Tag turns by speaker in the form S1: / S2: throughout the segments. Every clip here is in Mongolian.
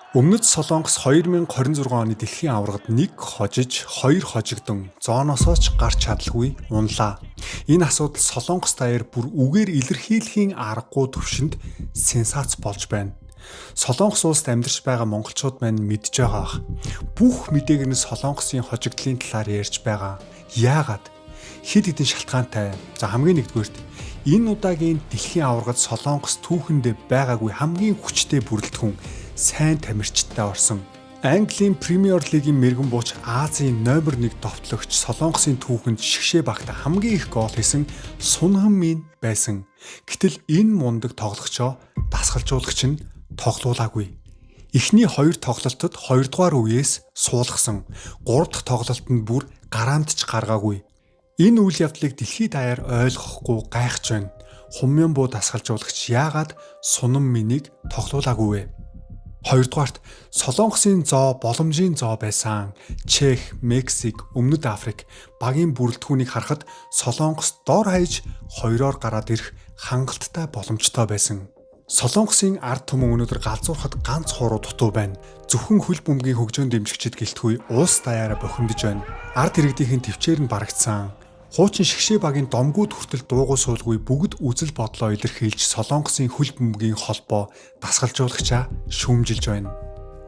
S1: Өмнөд Солонгос 2026 оны дэлхийн аваргад нэг хожиж, хоёр хожигдсон зооноосоо ч гарч чадалгүй унлаа. Энэ асуудал Солонгос даяар бүр үгээр илэрхийлэхийн аргагүй түвшинд сенсац болж байна. Солонгос улсад амьдарч байгаа монголчууд маань мэдж байгаа ах. Бүх мэдээг нь Солонгосын хожигдлын талаар ярьж байгаа. Яагаад? Хэд хэдэн шалтгаантай. За хамгийн нэгдүгээрт энэ удаагийн дэлхийн аваргад Солонгос түүхэндээ байгаагүй хамгийн хүчтэй бүрэлдэхүүн сайн тамирчтай орсон. Английн Премьер Лигийн мэргэн бууч Азийн номер 1 товтлогч Солонгосын түүхэнд шигшээ багта хамгийн их гол хийсэн Сунхан Минь байсан. Гэтэл энэ мундаг тоглогчоо дасгалжуулагч нь тоглоулаагүй. Эхний 2 тоглолтод 2 дугаар үеэс суулгасан. 3 дахь тоглолтод бүр гараандч гаргаагүй. Энэ үйл явдлыг дэлхийд даяар ойлгохгүй гайхаж байна. Хумян буу дасгалжуулагч яагаад Сунхан Минийг тоглоулаагүй вэ? Хоёрдугаарт Солонгосын зоо боломжийн зоо байсан. Чех, Мексик, Өмнөд Африк багийн бүрэлдэхүүнийг харахад Солонгос дор хаяж 2-оор гараад ирэх хангалттай боломжтой байсан. Солонгосын ард түмэн өнөөдөр галзуурхад ганц хуруу дутуу байна. Зөвхөн хөл бөмбөгийн хөгжөөн дэмжигчид гэлтгүй улс даяараа бохимдож байна. Ард иргэдийн төвчээр нь барагдсан. Хуучин шигшээ багийн домгууд хүртэл дуугүй суулгүй бүгд үзэл бодлоо илэрхийлж Солонгосын хөл бөмбөгийн холбоо дасгалжуулагчаа шүүмжилж байна.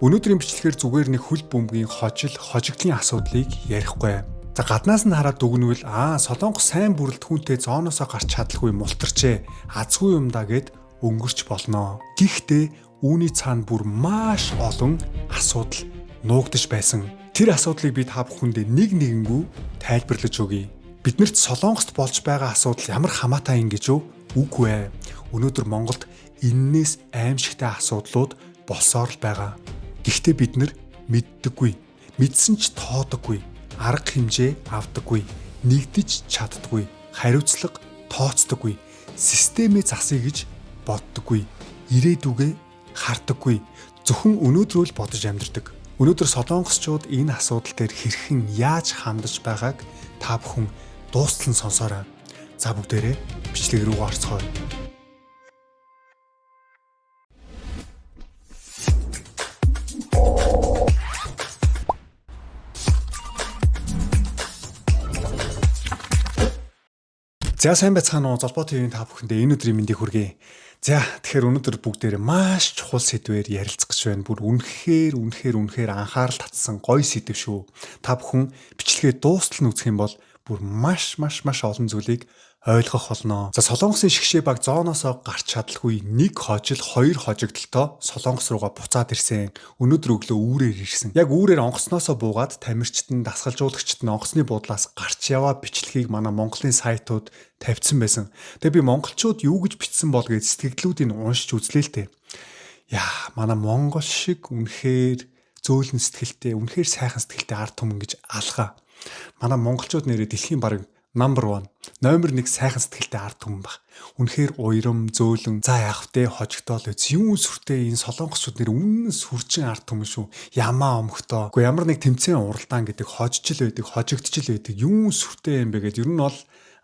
S1: Өнөөдрийн бичлэгээр зүгээр нэг хөл бөмбөгийн хожигдлын асуудлыг ярихгүй. За гаднаас нь хараад дүгнвэл Солонгос сайн бүрэлдэхүүнтэй зооноосоо гарч чадалгүй мултарчээ. Азгүй юм да гэд өнгөрч болно. Гэхдээ үүний цаана бүр маш олон асуудал нуугдаж байсан. Тэр асуудлыг би та бүхэндээ нэг-нэгэнгүй тайлбарлаж өгье. Биднэрт Солонгост болж байгаа асуудал ямар хамаатай юм гэж үгүй ээ. Өнөөдөр Монголд эннээс аимшигтай асуудлууд болсоор л байгаа. Гэхдээ бид нар мэддэггүй. Мэдсэн ч тоодоггүй. Арга хэмжээ авдаггүй. Нэгдэж чаддаггүй. Хариуцлага тооцдоггүй. Системээ засъя гэж боддоггүй. Ирээдүгээ хардаггүй. Зөвхөн өнөөдрөө л бодож амьдардаг. Өнөөдөр Солонгосчууд энэ асуудал дээр хэрхэн яаж хандаж байгааг та бүхэн дуустал нь сонсоорой. За бүгдээрээ бичлэг рүү орцгоё. За сайн байцгаана уу? Золбоо ТV-ийн та бүхэндээ энэ өдрийн мэндийг хүргэе. За тэгэхээр өнөөдөр бүгдээрээ маш чухал сэдвээр ярилцах гэж байна. Бүр үнэхээр анхаарал татсан гоё сэдв шүү. Та бүхэн бичлэгээ дуустал нь үзэх юм бол бүр маш олон зүйлийг ойлгох болно. За Солонгосын шигшээ баг зооноосоо гарч чадалгүй нэг хожил, хоёр хожигдолтой Солонгос руугаа буцаад ирсэн. Өнөөдөр өглөө үүрээр ирсэн. Яг үүрээр онгоцноосоо буугаад тамирчид нь дасгалжуулагчид нь онгоцны буудлаас гарч яваа бичлэгийг манай Монголын сайтууд тавьсан байсан. Тэгээ би монголчууд юу гэж бичсэн бол гэж сэтгэгдлүүдийг уншиж үзлээ л дээ. Яа, манай монгол шиг үнэхээр зөөлөн сэтгэлтэй, үнэхээр сайхан сэтгэлтэй ард түмэн гэж алгаа. Манай монголчууд нэрээ дэлхийн бараг номер 1 сайхан сэтгэлтэй ард түмэн баг. Үнэхээр уйрам, зөөлөн, за яах вэ, хожигдоол үз. Юун сүртэй энэ солонгосчууд нэр үнэн сүрчин ард түмэн шүү. Ямаа омгтоо. Уу ямар нэг тэмцээн уралдаан гэдэг хожижл байдаг, хожигдчихл байдаг. Юун сүртэй юм бэ гэдэг. Ер нь бол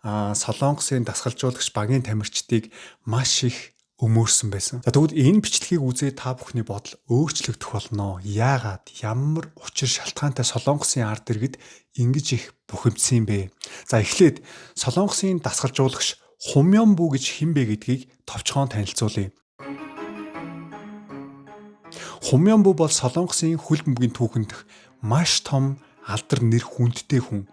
S1: Солонгосын дасгалжуулагч багийн тамирчдыг маш их өмөрсөн байсан. За тэгвэл энэ бичлэгийг үзээд та бүхний бодол өөрчлөгдөх болно. Яагаад? Ямар учир шалтгаантай Солонгосын ард иргэд ингэж их бухимдсан юм бэ? За эхлээд Солонгосын дасгалжуулагч Хумян буу гэж хэн бэ гэдгийг товчхон танилцуулъя. Хумян буу бол Солонгосын хөл бөмбөгийн түүхэнд маш том алдар нэр хүндтэй хүн.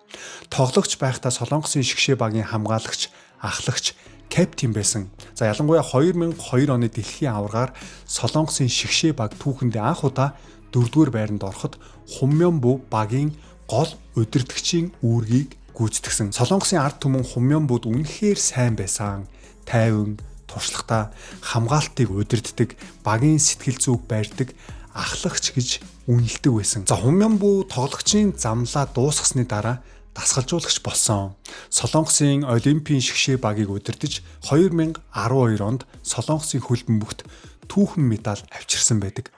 S1: Тоглогч байхдаа Солонгосын шигшээ багийн хамгаалагч, ахлагч капитан байсан. За ялангуяа 2002 оны дэлхийн аваргаар Солонгосын шигшээ баг түүхэндээ анх удаа 4-р байранд ороход Хумян буу багийн гол удирдагчийн үүргийг гүйцэтгсэн. Солонгосын ард түмэн Хумян бууд үнэхээр сайн байсан. Тайван, туршлагатай, хамгаалтыг удирддаг, багийн сэтгэл зүйг барьдаг ахлагч гэж үнэлдэг байсан. За Хумян буу тоглогчийн замлаа дуусгасны дараа дасгалжуулагч болсон. Солонгосын Олимпийн шигшээ багийг удирдах 2012 онд Солонгосын хөл бөмбөгт түүхэн медаль авчирсан байдаг.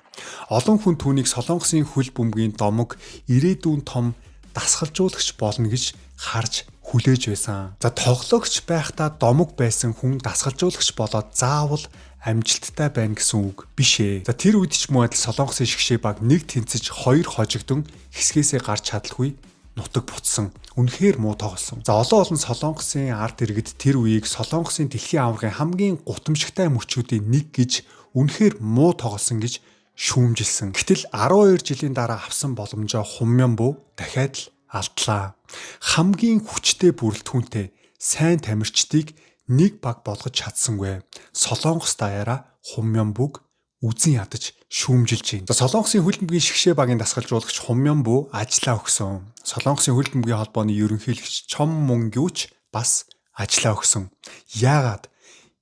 S1: Олон хүн түүнийг Солонгосын хөл бөмбөгийн домог ирээдүйн том дасгалжуулагч болно гэж харж хүлээж байсан. За тоглогч байхдаа домог байсан хүн дасгалжуулагч болоод заавал амжилттай байна гэсэн үг биш ээ. За тэр үед ч мөн адил Солонгосын шгшээ баг нэг тэнцэж хоёр хожигдсон хэсгээсээ гарч чадалгүй нутаг бутсан. Үнэхээр муу тоглосон. За олон Солонгосын ард иргэд тэр үеийг Солонгосын дэлхийн аваргын хамгийн гутамшигтай мөчүүдийн нэг гэж үнэхээр муу тоглосон гэж шүүмжилсэн. Гэтэл 12 жилийн дараа авсан боломжоо Хунмянбу дахиад л алдлаа. Хамгийн хүчтэй бүрэлдэхүүнтэй сайн тамирчдыг нэг баг болгож чадсангүй. Солонгос даяараа Хунмянбуг үзэн ядаж шүүмжилж байна. За Солонгосын хөлбөмбөгийн шгшээ багийн дасгалжуулагч Хунмянбу ажлаа өгсөн. Солонгосын хөлбөмбөгийн холбооны ерөнхийлөгч Чон Мунгюч бас ажлаа өгсөн. Яагаад?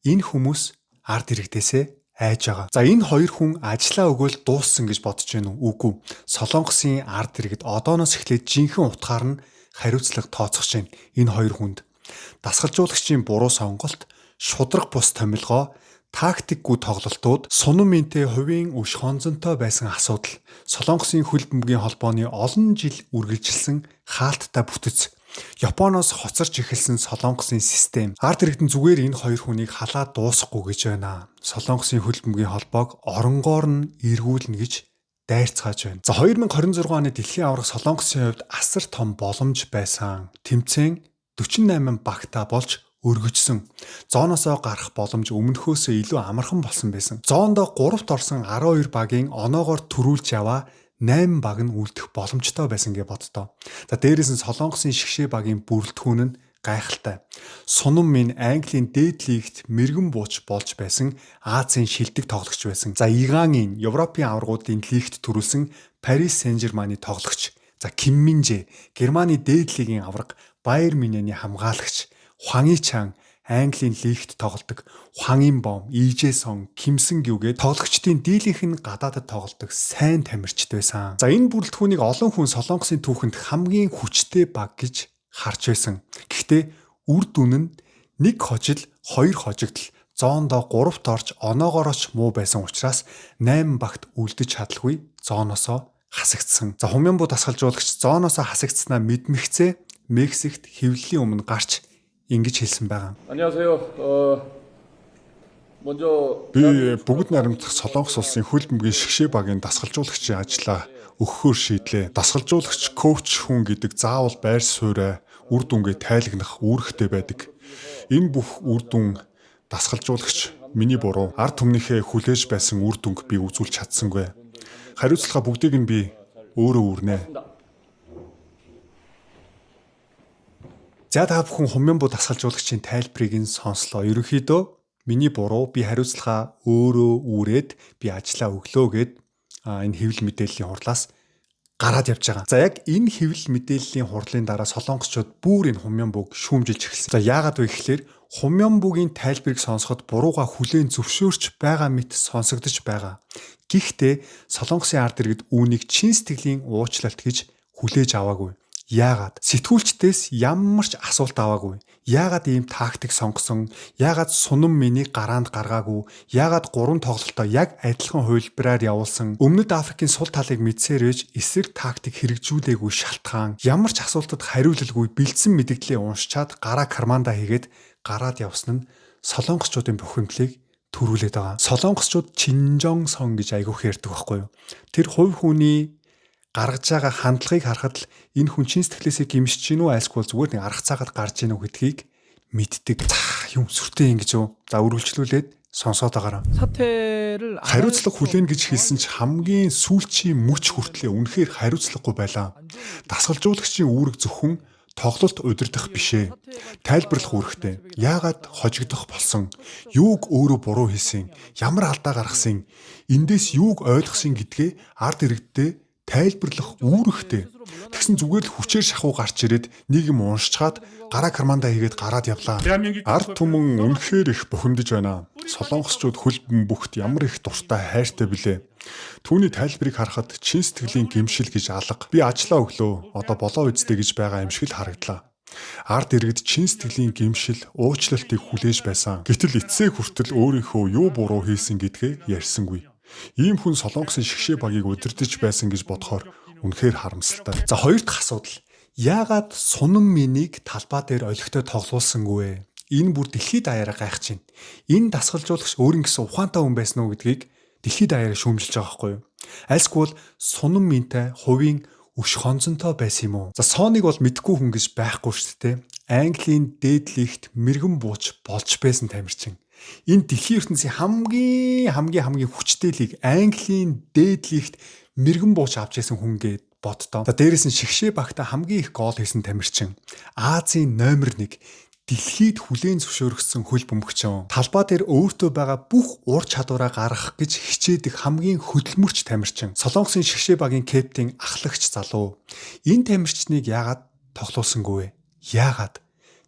S1: Энэ хүмүүс ард иргэдээсээ айж байгаа. За энэ хоёр хүн ажлаа өгөөл дууссан гэж бодож байна уу? Үгүй. Солонгосын ард иргэд одооноос эхлээд жинхэнэ утгаар нь хариуцлага тооцох чинь энэ хоёр хүнд. Дасгалжуулагчийн буруу сонголт, шудраг бус томилгоо, тактикгүй тоглолтууд, сунан минтээ хувийн өш хонзонтой байсан асуудал, Солонгосын хөлбөмбөгийн холбооны олон жил үргэлжилсэн хаалттай бүтэц, Японоос хоцорч эхэлсэн Солонгосын систем. Ард иргэдэн зүгээр энэ хоёр хүнийг халаад дуусахгүй гэж байна. Солонгосын хөлбөмбөгийн холбоог оронгоор нь эргүүлнэ гэж дайрцгааж байна. За 2026 оны дэлхийн аварга Солонгосын хувьд асар том боломж байсан. Тэмцээн 48 багтаа болж өргөжсөн. Зооноосоо гарах боломж өмнөхөөсөө илүү амархан болсон байсан. Зоондоо 3-т орсон 12 багийн оноогоор төрүүлж яваа 8 баг нь үлдэх боломжтой байсан гэж боддоо. За дээрээс нь Солонгосын шгшээ багийн бүрэлдэхүүн нь гайхалтай. Сунан минь Английн дээд лигт мэрэгэн бууч болж байсан Азийн шилдэг тоглогч байсан. За Иранын Европын аваргуудын лигт төрүүлсэн Paris Saint-Germain-ы тоглогч. За Ким Минжэ Германы дээд лигийн аварга Байер Мюнхений хамгаалагч. Хван Ичан Английн лигт тоглодог. Хван Инбом, Ижэсон, Кимсэн гэвгээд тоглогчдын дийлэнх нь гадаадд тоглодог сайн тамирчид байсан. За энэ бүрэлдэхүүнийг олон хүн Солонгосын түүхэнд хамгийн хүчтэй баг гэж харж байсан. Гэхдээ үр дүн нь нэг хожил, хоёр хожигдол, зоондоо 3-т орж оноогоороч муу байсан учраас 8 багт үлдэж чадалгүй зооноосоо хасагдсан. За Хунмянбу дасгалжуулагч зооноосоо хасагдсанаа мэдмэгцээ Мексикт хэвлэлийн өмнө гарч ингэж хэлсэн байгаа. Би бүгд найрамдах Солонгос улсын хөлбөмбөгийн шгшээ багийн дасгалжуулагчийн ажлаа өгөхөөр шийдлээ. Дасгалжуулагч коуч хүн гэдэг заавал байр суурь үр дүнгээ тайлагнах үүрэгтэй байдаг. Энэ бүх үр дүн дасгалжуулагч миний буруу. Ард түмнийхээ хүлээж байсан үр дүнг би үзүүлж чадсангүй. Хариуцлага бүгдийг нь би өөрөө үрнэ. За та бүхэн Хунмянбу дасгалжуулагчийн тайлбарыг нь сонслоо. Ерөнхийдөө миний буруу, би хариуцлага өөрөө үүрээд би ажлаа өглөө гэд энэ хэвлэл мэдээллийн хурлаас гараад явж байгаа. За яг энэ хэвлэл мэдээллийн хурлын дараа солонгосчууд бүр энэ Хунмянбуг шүүмжилж эхэлсэн. За яагаад вэ гэхээр Хунмянбугийн тайлбарыг сонсоход бурууга хүлээн зөвшөөрч байгаа мэт сонсогдож байгаа. Гэхдээ солонгосын ард иргэд үүнийг чин сэтгэлийн уучлалт гэж хүлээж аваагүй. Яагаад? Сэтгүүлчдээс ямар ч асуулт аваагүй. Яагаад ийм тактик сонгосон? Яагаад сунан минийг гараанд гаргаагүй? Яагаад 3 тоглолтоо яг адилхан хувилбараар явуулсан? Өмнөд Африкийн сул талыг мэдсээр ээж эсрэг тактик хэрэгжүүлээгүй шалтгаан. Ямар ч асуултад хариулалгүй бэлдсэн мэдээлэлээ уншчаад гараа карманда хийгээд гараад явсан нь солонгосчуудын бухимдлыг төрүүлээд байгаа. Солонгосчууд Чинжон сон гэж айгүйх ярьдаг байхгүй юу? Тэр хувь хүний гаргаж байгаа хандлагыг харахад л энэ хүн чин сэтгэлээсээ гимшиж гинүү айлсгүй зүгээр нэг арга цагаад гарч гинүү гэдгийг мэддэг. Юм сүртэй ингэж үү? За үргэлжлүүлээд сонсоод байгаараа. Хариуцлага хүлээн гэж хэлсэн ч хамгийн сүүлчийн мөч хүртлээ үнэхээр хариуцлагагүй байлаа. Дасгалжуулагчийн үүрэг зөвхөн тоглолт удирдах бишээ. Тайлбарлах үүрэгтэй. Яагаад хожигдох болсон? Юуг өөрөө буруу хийсэн? Ямар алдаа гаргасан? Эндээс юуг ойлгосон гэдгээ ард иргэддээ тайлбарлах үүрэгтэй. Тэгсэн зүгээр л хүчээр шахуу гарч ирээд нэг юм уншчаад гараа карманда хийгээд гараад явлаа. Ард түмэн үнэхээр их бухимдаж байна. Солонгосчууд хөлбөмбөгт ямар их дуртай хайртай билээ. Түүний тайлбарыг харахад чин сэтгэлийн гэмшил гэж алга. Би ажлаа өглөө одоо болоо үздэй гэж байгаа юм шиг л харагдлаа. Ард иргэд чин сэтгэлийн гэмшил, уучлалтыг хүлээж байсан. Гэтэл эцсээ хүртэл өөрийнхөө юу буруу хийсэн гэдгээ ярьсангүй. Ийм хүн солонгосын шгшээ багийг удирдах байсан гэж бодохоор үнэхээр харамсалтай. За хоёр дахь асуудал. Яагаад сунан минийг талбай дээр олигтой тоглуулсангүй вэ? Энэ бүр дэлхийд даяараа гайхаж байна. Энэ дасгалжуулагч өөрийн гэсэн ухаантай хүн байсан уу гэдгийг дэлхийд даяараа шүүмжилж байгаа байхгүй юу? Альсгүй бол сунан минтай хувийн өш хонцонтой байсан юм уу? За сооныг бол мэдгүй хүн гэж байхгүй шүү дээ. Английн дээд лигт мэрэгэн бууч болж байсан тамирчин. Энэ дэлхийн ертөнцийн хамгийн хүчтэй лиг Английн дээд лигт мэрэгэн бууч авч ясан хүн гээд боддоо. За дээрээс нь Шигшээ багта хамгийн их гол хийсэн тамирчин. Азийн номер 1 дэлхийд хүлээн зөвшөөрөгдсөн хөл бөмбөгчөн. Талбай дээр өөртөө байгаа бүх ур чадвараа гаргах гэж хичээдэг хамгийн хөдөлмөрч тамирчин. Солонгосын Шигшээ багийн капитан ахлагч залуу. Энэ тамирчныг яагаад тоглоулсангүй вэ? Яагаад?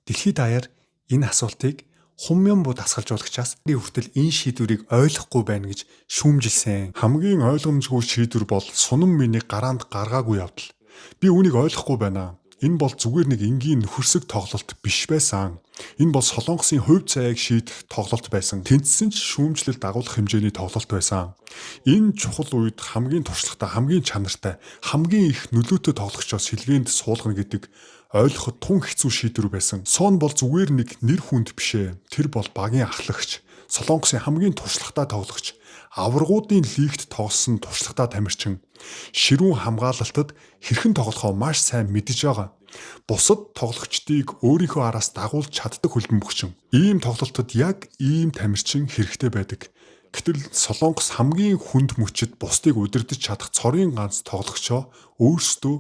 S1: Дэлхийд даяар энэ асуултыг Хумьянбу дасгалжуулагчаас хүртэл энэ шийдвэрийг ойлгохгүй байна гэж шүүмжилсэн. Хамгийн ойлгомжгүй шийдвэр бол сунан миний гараанд гаргаагүй явдал. Би үүнийг ойлгохгүй байна. Энэ бол зүгээр нэг энгийн нөхөрсөг тоглолт биш байсан. Энэ бол Солонгосын хувь цайг шийдэх тоглолт байсан. Тэнцсэн ч шүүмжлэлд дагуулах хэмжээний тоглолт байсан. Энэ чухал үед хамгийн туршлагатай, хамгийн чанартай, хамгийн их нөлөөтэй тоглогчоос сэлгээнд суулгана гэдэг ойлгоход тун хэцүү шийдвэр байсан. Сон бол зүгээр нэг нэр хүнд бишээ. Тэр бол багийн ахлагч. Солонгосын хамгийн туршлагатай тоглогч. Аваргуудын лигт тоглосон туршлагатай тамирчин. Ширүүн хамгаалалтад хэрхэн тоглохоо маш сайн мэдж байгаа. Бусад тоглогчдыг өөрийнхөө араас дагуулж чаддаг хөлбөмбөгчин. Ийм тоглолтод яг ийм тамирчин хэрэгтэй байдаг. Гэтэл Солонгос хамгийн хүнд мөчөд бусдыг удирдах чадах цорын ганц тоглогчоо өөрсдөө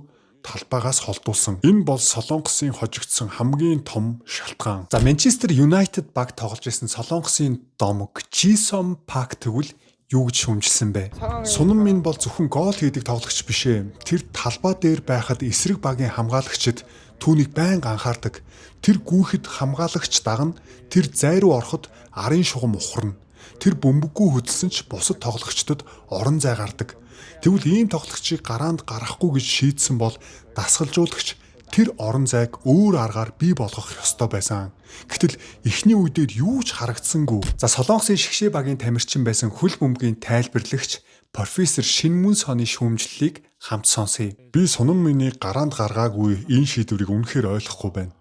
S1: талбайгаас холдуулсан. Энэ бол Солонгосын хожигдсон хамгийн том шалтгаан. За Манчестер Юнайтед баг тоглож байсан Солонгосын домог Жисон Пак тэгвэл юу гэж шүүмжилсэн бэ? Сунан минь бол зөвхөн гол хийдэг тоглогч биш ээ. Тэр талбай дээр байхад эсрэг багийн хамгаалагчид түүнийг байнга анхаардаг. Тэр гүйхэд хамгаалагч дагна, тэр зай руу ороход арын шугам ухарна. Тэр бөмбөггүй хөдөлсөн ч бусад тоглогчдод орон зай гардаг. Тэгвэл ийм тоглогчийг гараанд гаргахгүй гэж шийдсэн бол дасгалжуулагч тэр орон зайг өөр аргаар бий болгох ёстой байсан. Гэтэл эхний үедээ юу ч харагдсангүй. За Солонгосын Шигшээ багийн тамирчин байсан хөл бөмбөгийн тайлбарлагч профессор Шинмүн Соны шүүмжлэлийг хамт сонсъё. Би сунан миний гараанд гаргаагүй энэ шийдвэрийг үнэхээр ойлгохгүй байна.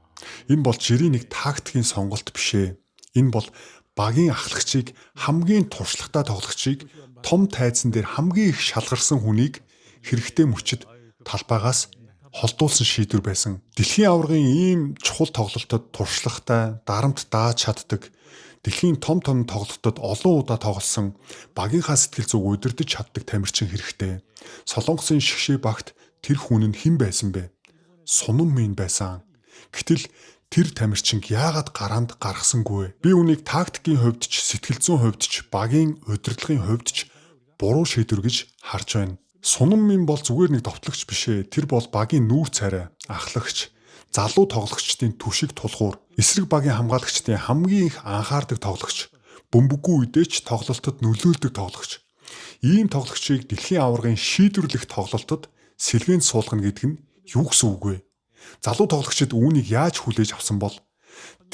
S1: Энэ бол жирийн нэг тактикийн сонголт биш ээ. Энэ бол багийн ахлагчийг хамгийн туршлагатай тоглогчийг том тайзан дээр хамгийн их шалгарсан хүнийг хэрэгтэй мөчөд талбайгаас холдуулсан шийдвэр байсан. Дэлхийн аваргын ийм чухал тоглолтод туршлагатай, дарамт дааж чаддаг, дэлхийн том тоглолтод олон удаа тоглосон, багийнхаа сэтгэл зүг удирдах чаддаг тамирчин хэрэгтэй. Солонгосын Шигшээ багт тэр хүн нь хэн байсан бэ? Сунан минь байсан. Гэтэл тэр тамирчин яагаад гараанд гаргасангүй вэ? Би үнийг тактикийн хувьд ч, сэтгэл зүйн хувьд ч, багийн удирдлагын хувьд ч буруу шийдвэр гэж харж байна. Сунан минь бол зүгээр нэг довтлогч биш ээ. Тэр бол багийн нүүр царай, ахлагч, залуу тоглогчдын түшиг тулгуур, эсрэг багийн хамгаалагчдын хамгийн их анхаардаг тоглогч, бөмбөггүй үедээ ч тоглолтод нөлөөлдөг тоглогч. Ийм тоглогчийг дэлхийн аваргын шийдвэрлэх тоглолтод сэлгээнд суулгана гэдэг нь юу гэсэн үг вэ? Залуу тоглогчид үүнийг яаж хүлээж авсан бол?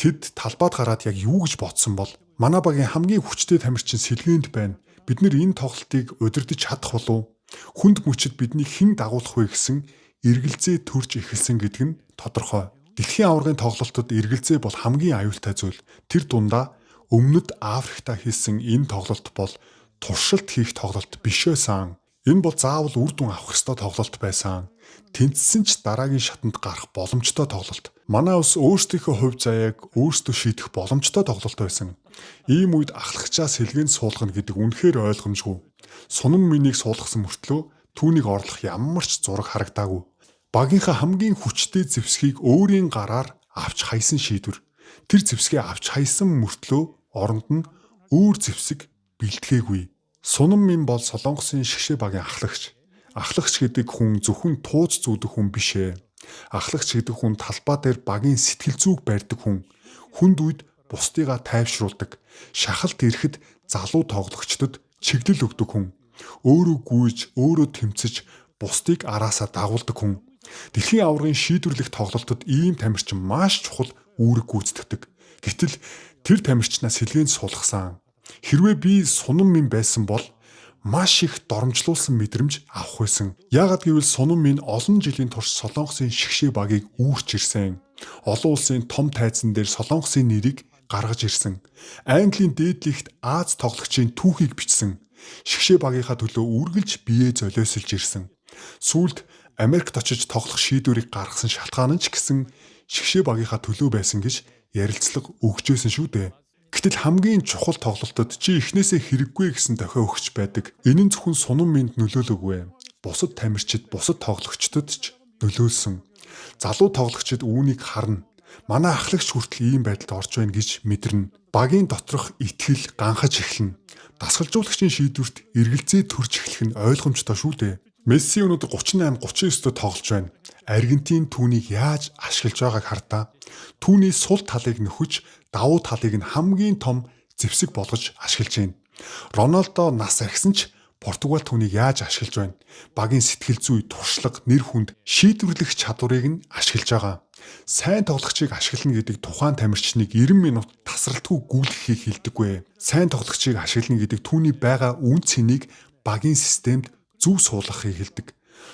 S1: Тэд талбайд гараад яг юу гэж бодсон бол? Манай багийн хамгийн хүчтэй тамирчин сэлгээнд байна. Бид нэр энэ тоглолтыг удирдах чадах болов? Хүнд мөчөд биднийг хэн дагуулах вэ гэсэн эргэлзээ төрж эхэлсэн гэдэг нь тодорхой. Дэлхийн аваргын тоглолтод эргэлзээ бол хамгийн аюултай зүйл. Тэр дундаа өмнөд Африкта хийсэн энэ тоглолт бол туршилт хийх тоглолт биш байсан. Энэ бол заавал үр дүн авах ёстой тоглолт байсан. Тэнцсэн ч дараагийн шатанд гарах боломжтой тоглолт. Манай улс өөрсдийнхөө хувь заяаг өөрсдөө шийдэх боломжтой тоглолт байсан. Ийм үед ахлагчаа сэлгээнд суулгана гэдэг үнэхээр ойлгомжгүй. Сунан минийг суулгасан мөртлөө түүнийг орлох ямар ч зураг харагдаагүй. Багийнхаа хамгийн хүчтэй зэвсгийг өөрийн гараар авч хайсан шийдвэр. Тэр зэвсгээ авч хайсан мөртлөө оронд нь өөр зэвсэг бэлтгээгүй. Сунан минь бол Солонгосын Шигшээ багийн ахлагч. Ахлагч гэдэг хүн зөвхөн тууз зүүдэх хүн биш ээ. Ахлагч гэдэг хүн талбай дээр багийн сэтгэл зүйг барьдаг хүн. Хүнд үед бусдыгаа тайвшруулдаг. Шахалт ирэхэд залуу тоглогчдод чиглэл өгдөг хүн. Өөрөө гүйж, өөрөө тэмцэж, бусдыг араасаа дагуулдаг хүн. Дэлхийн аваргын шийдвэрлэх тоглолтод ийм тамирчин маш чухал үүрэг гүйцэтгэдэг. Гэтэл тэр тамирчнаа сэлгээнд суулгасан. Хэрвээ би сунан минь байсан бол маш их доромжлуулсан мэдрэмж авах байсан. Яагад гэвэл сунан минь олон жилийн турш Солонгосын Шигшээ багийг үүрч ирсэн. Олон улсын том тайзан дээр Солонгосын нэрийг гаргаж ирсэн. Английн дээдлэгт Аз тоглогчийн түүхийг бичсэн. Шигшээ багийнхаа төлөө үргэлж биеэ золиосолж ирсэн. Сүүлд Америкт очиж тоглох шийдвэрийг гаргасан шалтгаан нь ч гэсэн шигшээ багийнхаа төлөө байсан гэж ярилцлага өгчөөсөн шүү дээ. Гэтэл хамгийн чухал тоглолтод чи эхнээсээ хэрэггүй гэсэн дохио өгч байдаг. Энэ нь зөвхөн сунан минь нөлөөлөггүй. Бусад тамирчид, бусад тоглогчдод ч нөлөөлсөн. Залуу тоглогчид үүнийг харна. Манай ахлагч хүртэл ийм байдалд орж байна гэж мэдэрнэ. Багийн доторх итгэл ганхаж эхэлнэ. Дасгалжуулагчийн шийдвэрт эргэлзээ төрж эхлэх нь ойлгомжтой шүү дээ. Месси өнөөдөр 38-39-д тоглож байна. Аргентин түүнийг яаж ашиглаж байгааг хардаа. Түүний сул талыг нөхөж, давуу талыг нь хамгийн том зэвсэг болгож ашиглаж байна. Роналдо нас архисан ч Португал түүнийг яаж ашиглаж байна? Багийн сэтгэл зүй, туршлага, нэр хүнд шийдвэрлэх чадварыг нь ашиглаж байгаа. Сайн тоглогчийг ашиглана гэдэг тухайн тамирчныг 90 минут тасралтгүй гүйлгэхийг хэлдэггүй. Сайн тоглогчийг ашиглана гэдэг түүний байгаа үн цэнийг багийн системд зөв суулгахыг хэлдэг.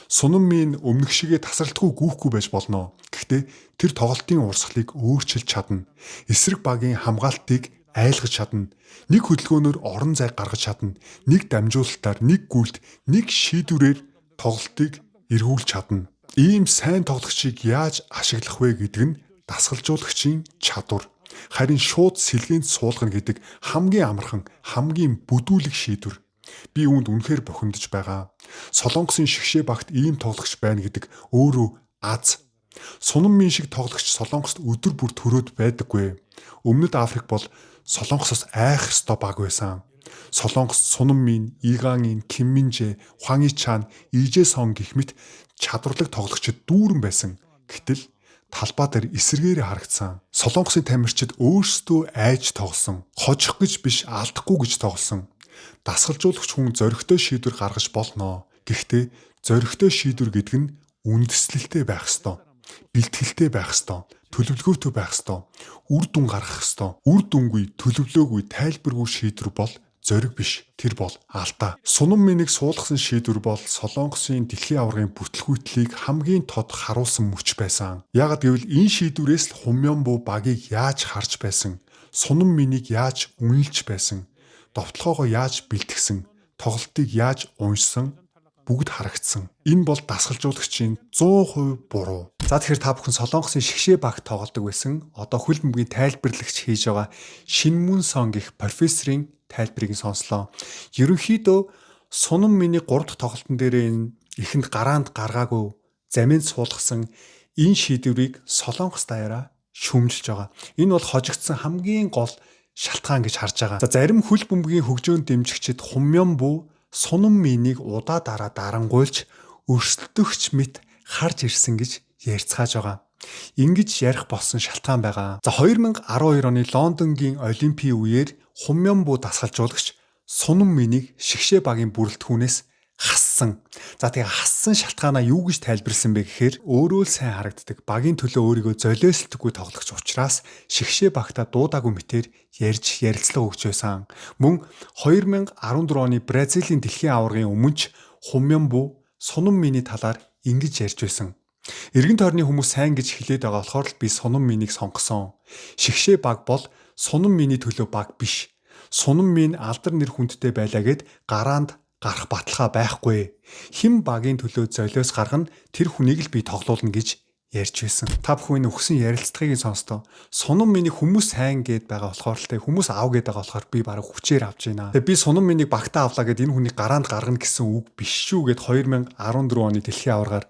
S1: Сунан минь өмнөх шигээ тасралтгүй гүйхгүй байж болно. Гэхдээ тэр тоглолтын урсгалыг өөрчилж чадна. Эсрэг багийн хамгаалтыг айлгаж чадна. Нэг хөдөлгөөнөөр орон зай гаргаж чадна. Нэг дамжуулалтаар, нэг гүйлт, нэг шийдвэрээр тоглолтыг эргүүлж чадна. Ийм сайн тоглогчийг яаж ашиглах вэ гэдэг нь дасгалжуулагчийн чадвар. Харин шууд сэлгээнд суулгана гэдэг хамгийн амархан, хамгийн бүдүүлэг шийдвэр. Би үүнд үнэхээр бохимдож байгаа. Солонгосын шигшээ багт ийм тоглогч байна гэдэг өөрөө аз. Сунан минь шиг тоглогч Солонгост өдөр бүр төрөөд байдаггүй. Өмнөд Африк бол Солонгосоос айх ёстой баг байсан. Солонгост Сунан минь, Иганын, Ким Минжэ, Хван Ичан, Ижэ Сон гэх мэт чадварлаг тоглогчид дүүрэн байсан. Гэтэл талбай дээр эсэргээрээ харагдсан. Солонгосын тамирчид өөрсдөө айж тоглосон. Хожих гэж биш, алдахгүй гэж тоглосон. Дасгалжуулагч хүн зоригтой шийдвэр гаргаж болно. Гэхдээ зоригтой шийдвэр гэдэг нь үндэслэлтэй байх ёстой. Бэлтгэлтэй байх ёстой. Төлөвлөгөөтэй байх ёстой. Үр дүн гаргах ёстой. Үр дүнгүй, төлөвлөөгүй, тайлбаргүй шийдвэр бол зориг биш. Тэр бол алдаа. Сунан минийг суулгасан шийдвэр бол Солонгосын дэлхийн аваргын бүтлгүйтлийг хамгийн тод харуулсан мөч байсан. Яагад гэвэл энэ шийдвэрээс л Хумьёнбу багийг яаж харж байсан, Сунан минийг яаж үнэлж байсан, довтлохоогоо яаж бэлтгэсэн, тоглолтыг яаж уншсан бүгд харагдсан. Энэ бол дасгалжуулагчийн 100% буруу. За тэгэхээр та бүхэн Солонгосын шигшээ багт тоглодог байсан. Одоо хөл бөмбөгийн тайлбарлагч хийж байгаа Шинмүн Сон гэх профессорын тайлбарыг сонслоо. Ерөнхийдөө Сунан минийг 3 дахь тоглолтын дээр энэ эхэнд гараанд гаргаагүй заминд суулгасан энэ шийдвэрийг Солонгос даяараа шүүмжилж байгаа. Энэ бол хожигдсан хамгийн гол шалтгаан гэж харж байгаа. За зарим хөл бөмбөгийн хөгжөөнд дэмжигчид Хумьёнбу Сунан минийг удаа дараа дарангуйлж өрсөлдөгч мэт харж ирсэн гэж ярьцгааж байгаа. Ингэж ярих болсон шалтгаан байгаа. За 2012 оны Лондонгийн Олимпийн үеэр Хумьёнбу дасгалжуулагч Сунан минийг шигшээ багийн бүрэлдэхүүнээс хассан. За тэгээ хассан шалтгаанаа юу гэж тайлбарласан бэ гэхээр өөрөө л сайн харагддаг. Багийн төлөө өөрийгөө золиослтгүй тоглогч учраас шигшээ багта дуудаагүй мэтээр ярьж ярилцлага өгч байсан. Мөн 2014 оны Бразилийн дэлхийн аваргын өмнө ч Хумьёнбу Сунан миний талаар ингэж ярьж байсан. Эргэн тойрны хүмүүс сайн гэж хэлээд байгаа болохоор л би Сунан минийг сонгосон. Шигшээ баг бол Сунан миний төлөө баг биш. Сунан минь алдар нэр хүндтэй байлаа гэд гараанд гарах баталгаа байхгүй. Хэн багийн төлөө золиос гаргана тэр хүнийг л би тоглуулна гэж ярьж байсан. Та бүхэн өгсөн ярилцлагыг сонстоо. Сунан минийг хүмүүс сайн гээд байгаа болохоор л хүмүүс аав гээд байгаа болохоор би бараг хүчээр авч байна. Тэгээ би Сунан минийг багтаа авлаа гэд энэ хүнийг гараанд гаргана гэсэн үг биш шүү гэд 2014 оны дэлхийн аваргаар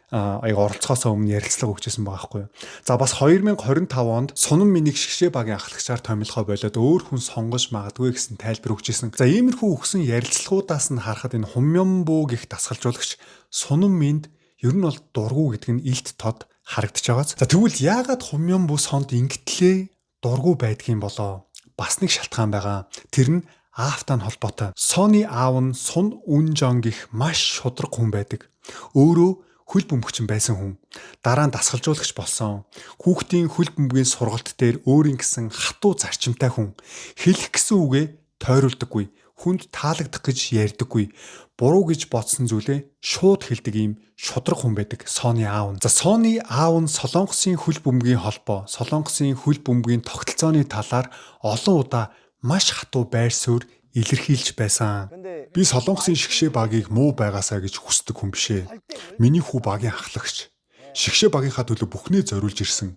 S1: оролцохоосоо өмнө ярилцлага өгчээсэн байгаа байхгүй юу. За бас 2025 онд Сунан минийг шигшээ багийн ахлагчаар томилхоо болоод өөр хүн сонгож магадгүй гэсэн тайлбар өгчээсэн. За иймэрхүү өгсөн ярилцлагуудаас нь харахад энэ Хумьёнбу гэх дасгалжуулагч Сунан минд ер нь бол дургу гэдэг нь илт тод харагдаж байгааз. За тэгвэл яагаад Хумьёнбу сонд ингэтлээ дургу байдгийн болоо? Бас нэг шалтгаан байгаа. Тэр нь Аавтай холбоотой. Соны аав нь Сун Үнжон гэх маш шудраг хүн байдаг. Өөрөө хөл бөмбөгчин байсан хүн. Дараа нь дасгалжуулагч болсон. Хүүхдийн хөл бөмбөгийн сургалт дээр өөрийн гэсэн хатуу зарчимтай хүн. Хэлэх гэсэн үгээ тойруулдаггүй. хүнд таалагдах гэж ярьдаггүй. Буруу гэж бодсон зүйлээ шууд хэлдэг ийм шудраг хүн байдаг. Сони аав. За Сони аав нь Солонгосын хөл бөмбөгийн холбоо, Солонгосын хөл бөмбөгийн тогтолцооны талаар олон удаа маш хатуу байр суурь илэрхийлж байсан. Би Солонгосын шгшээ багийг муу байгаасаа гэж хүсдэг хүн бишээ. Миний хүү багийн ахлагч. Шгшээ багийнхаа төлөө бүхнээ зориулж ирсэн.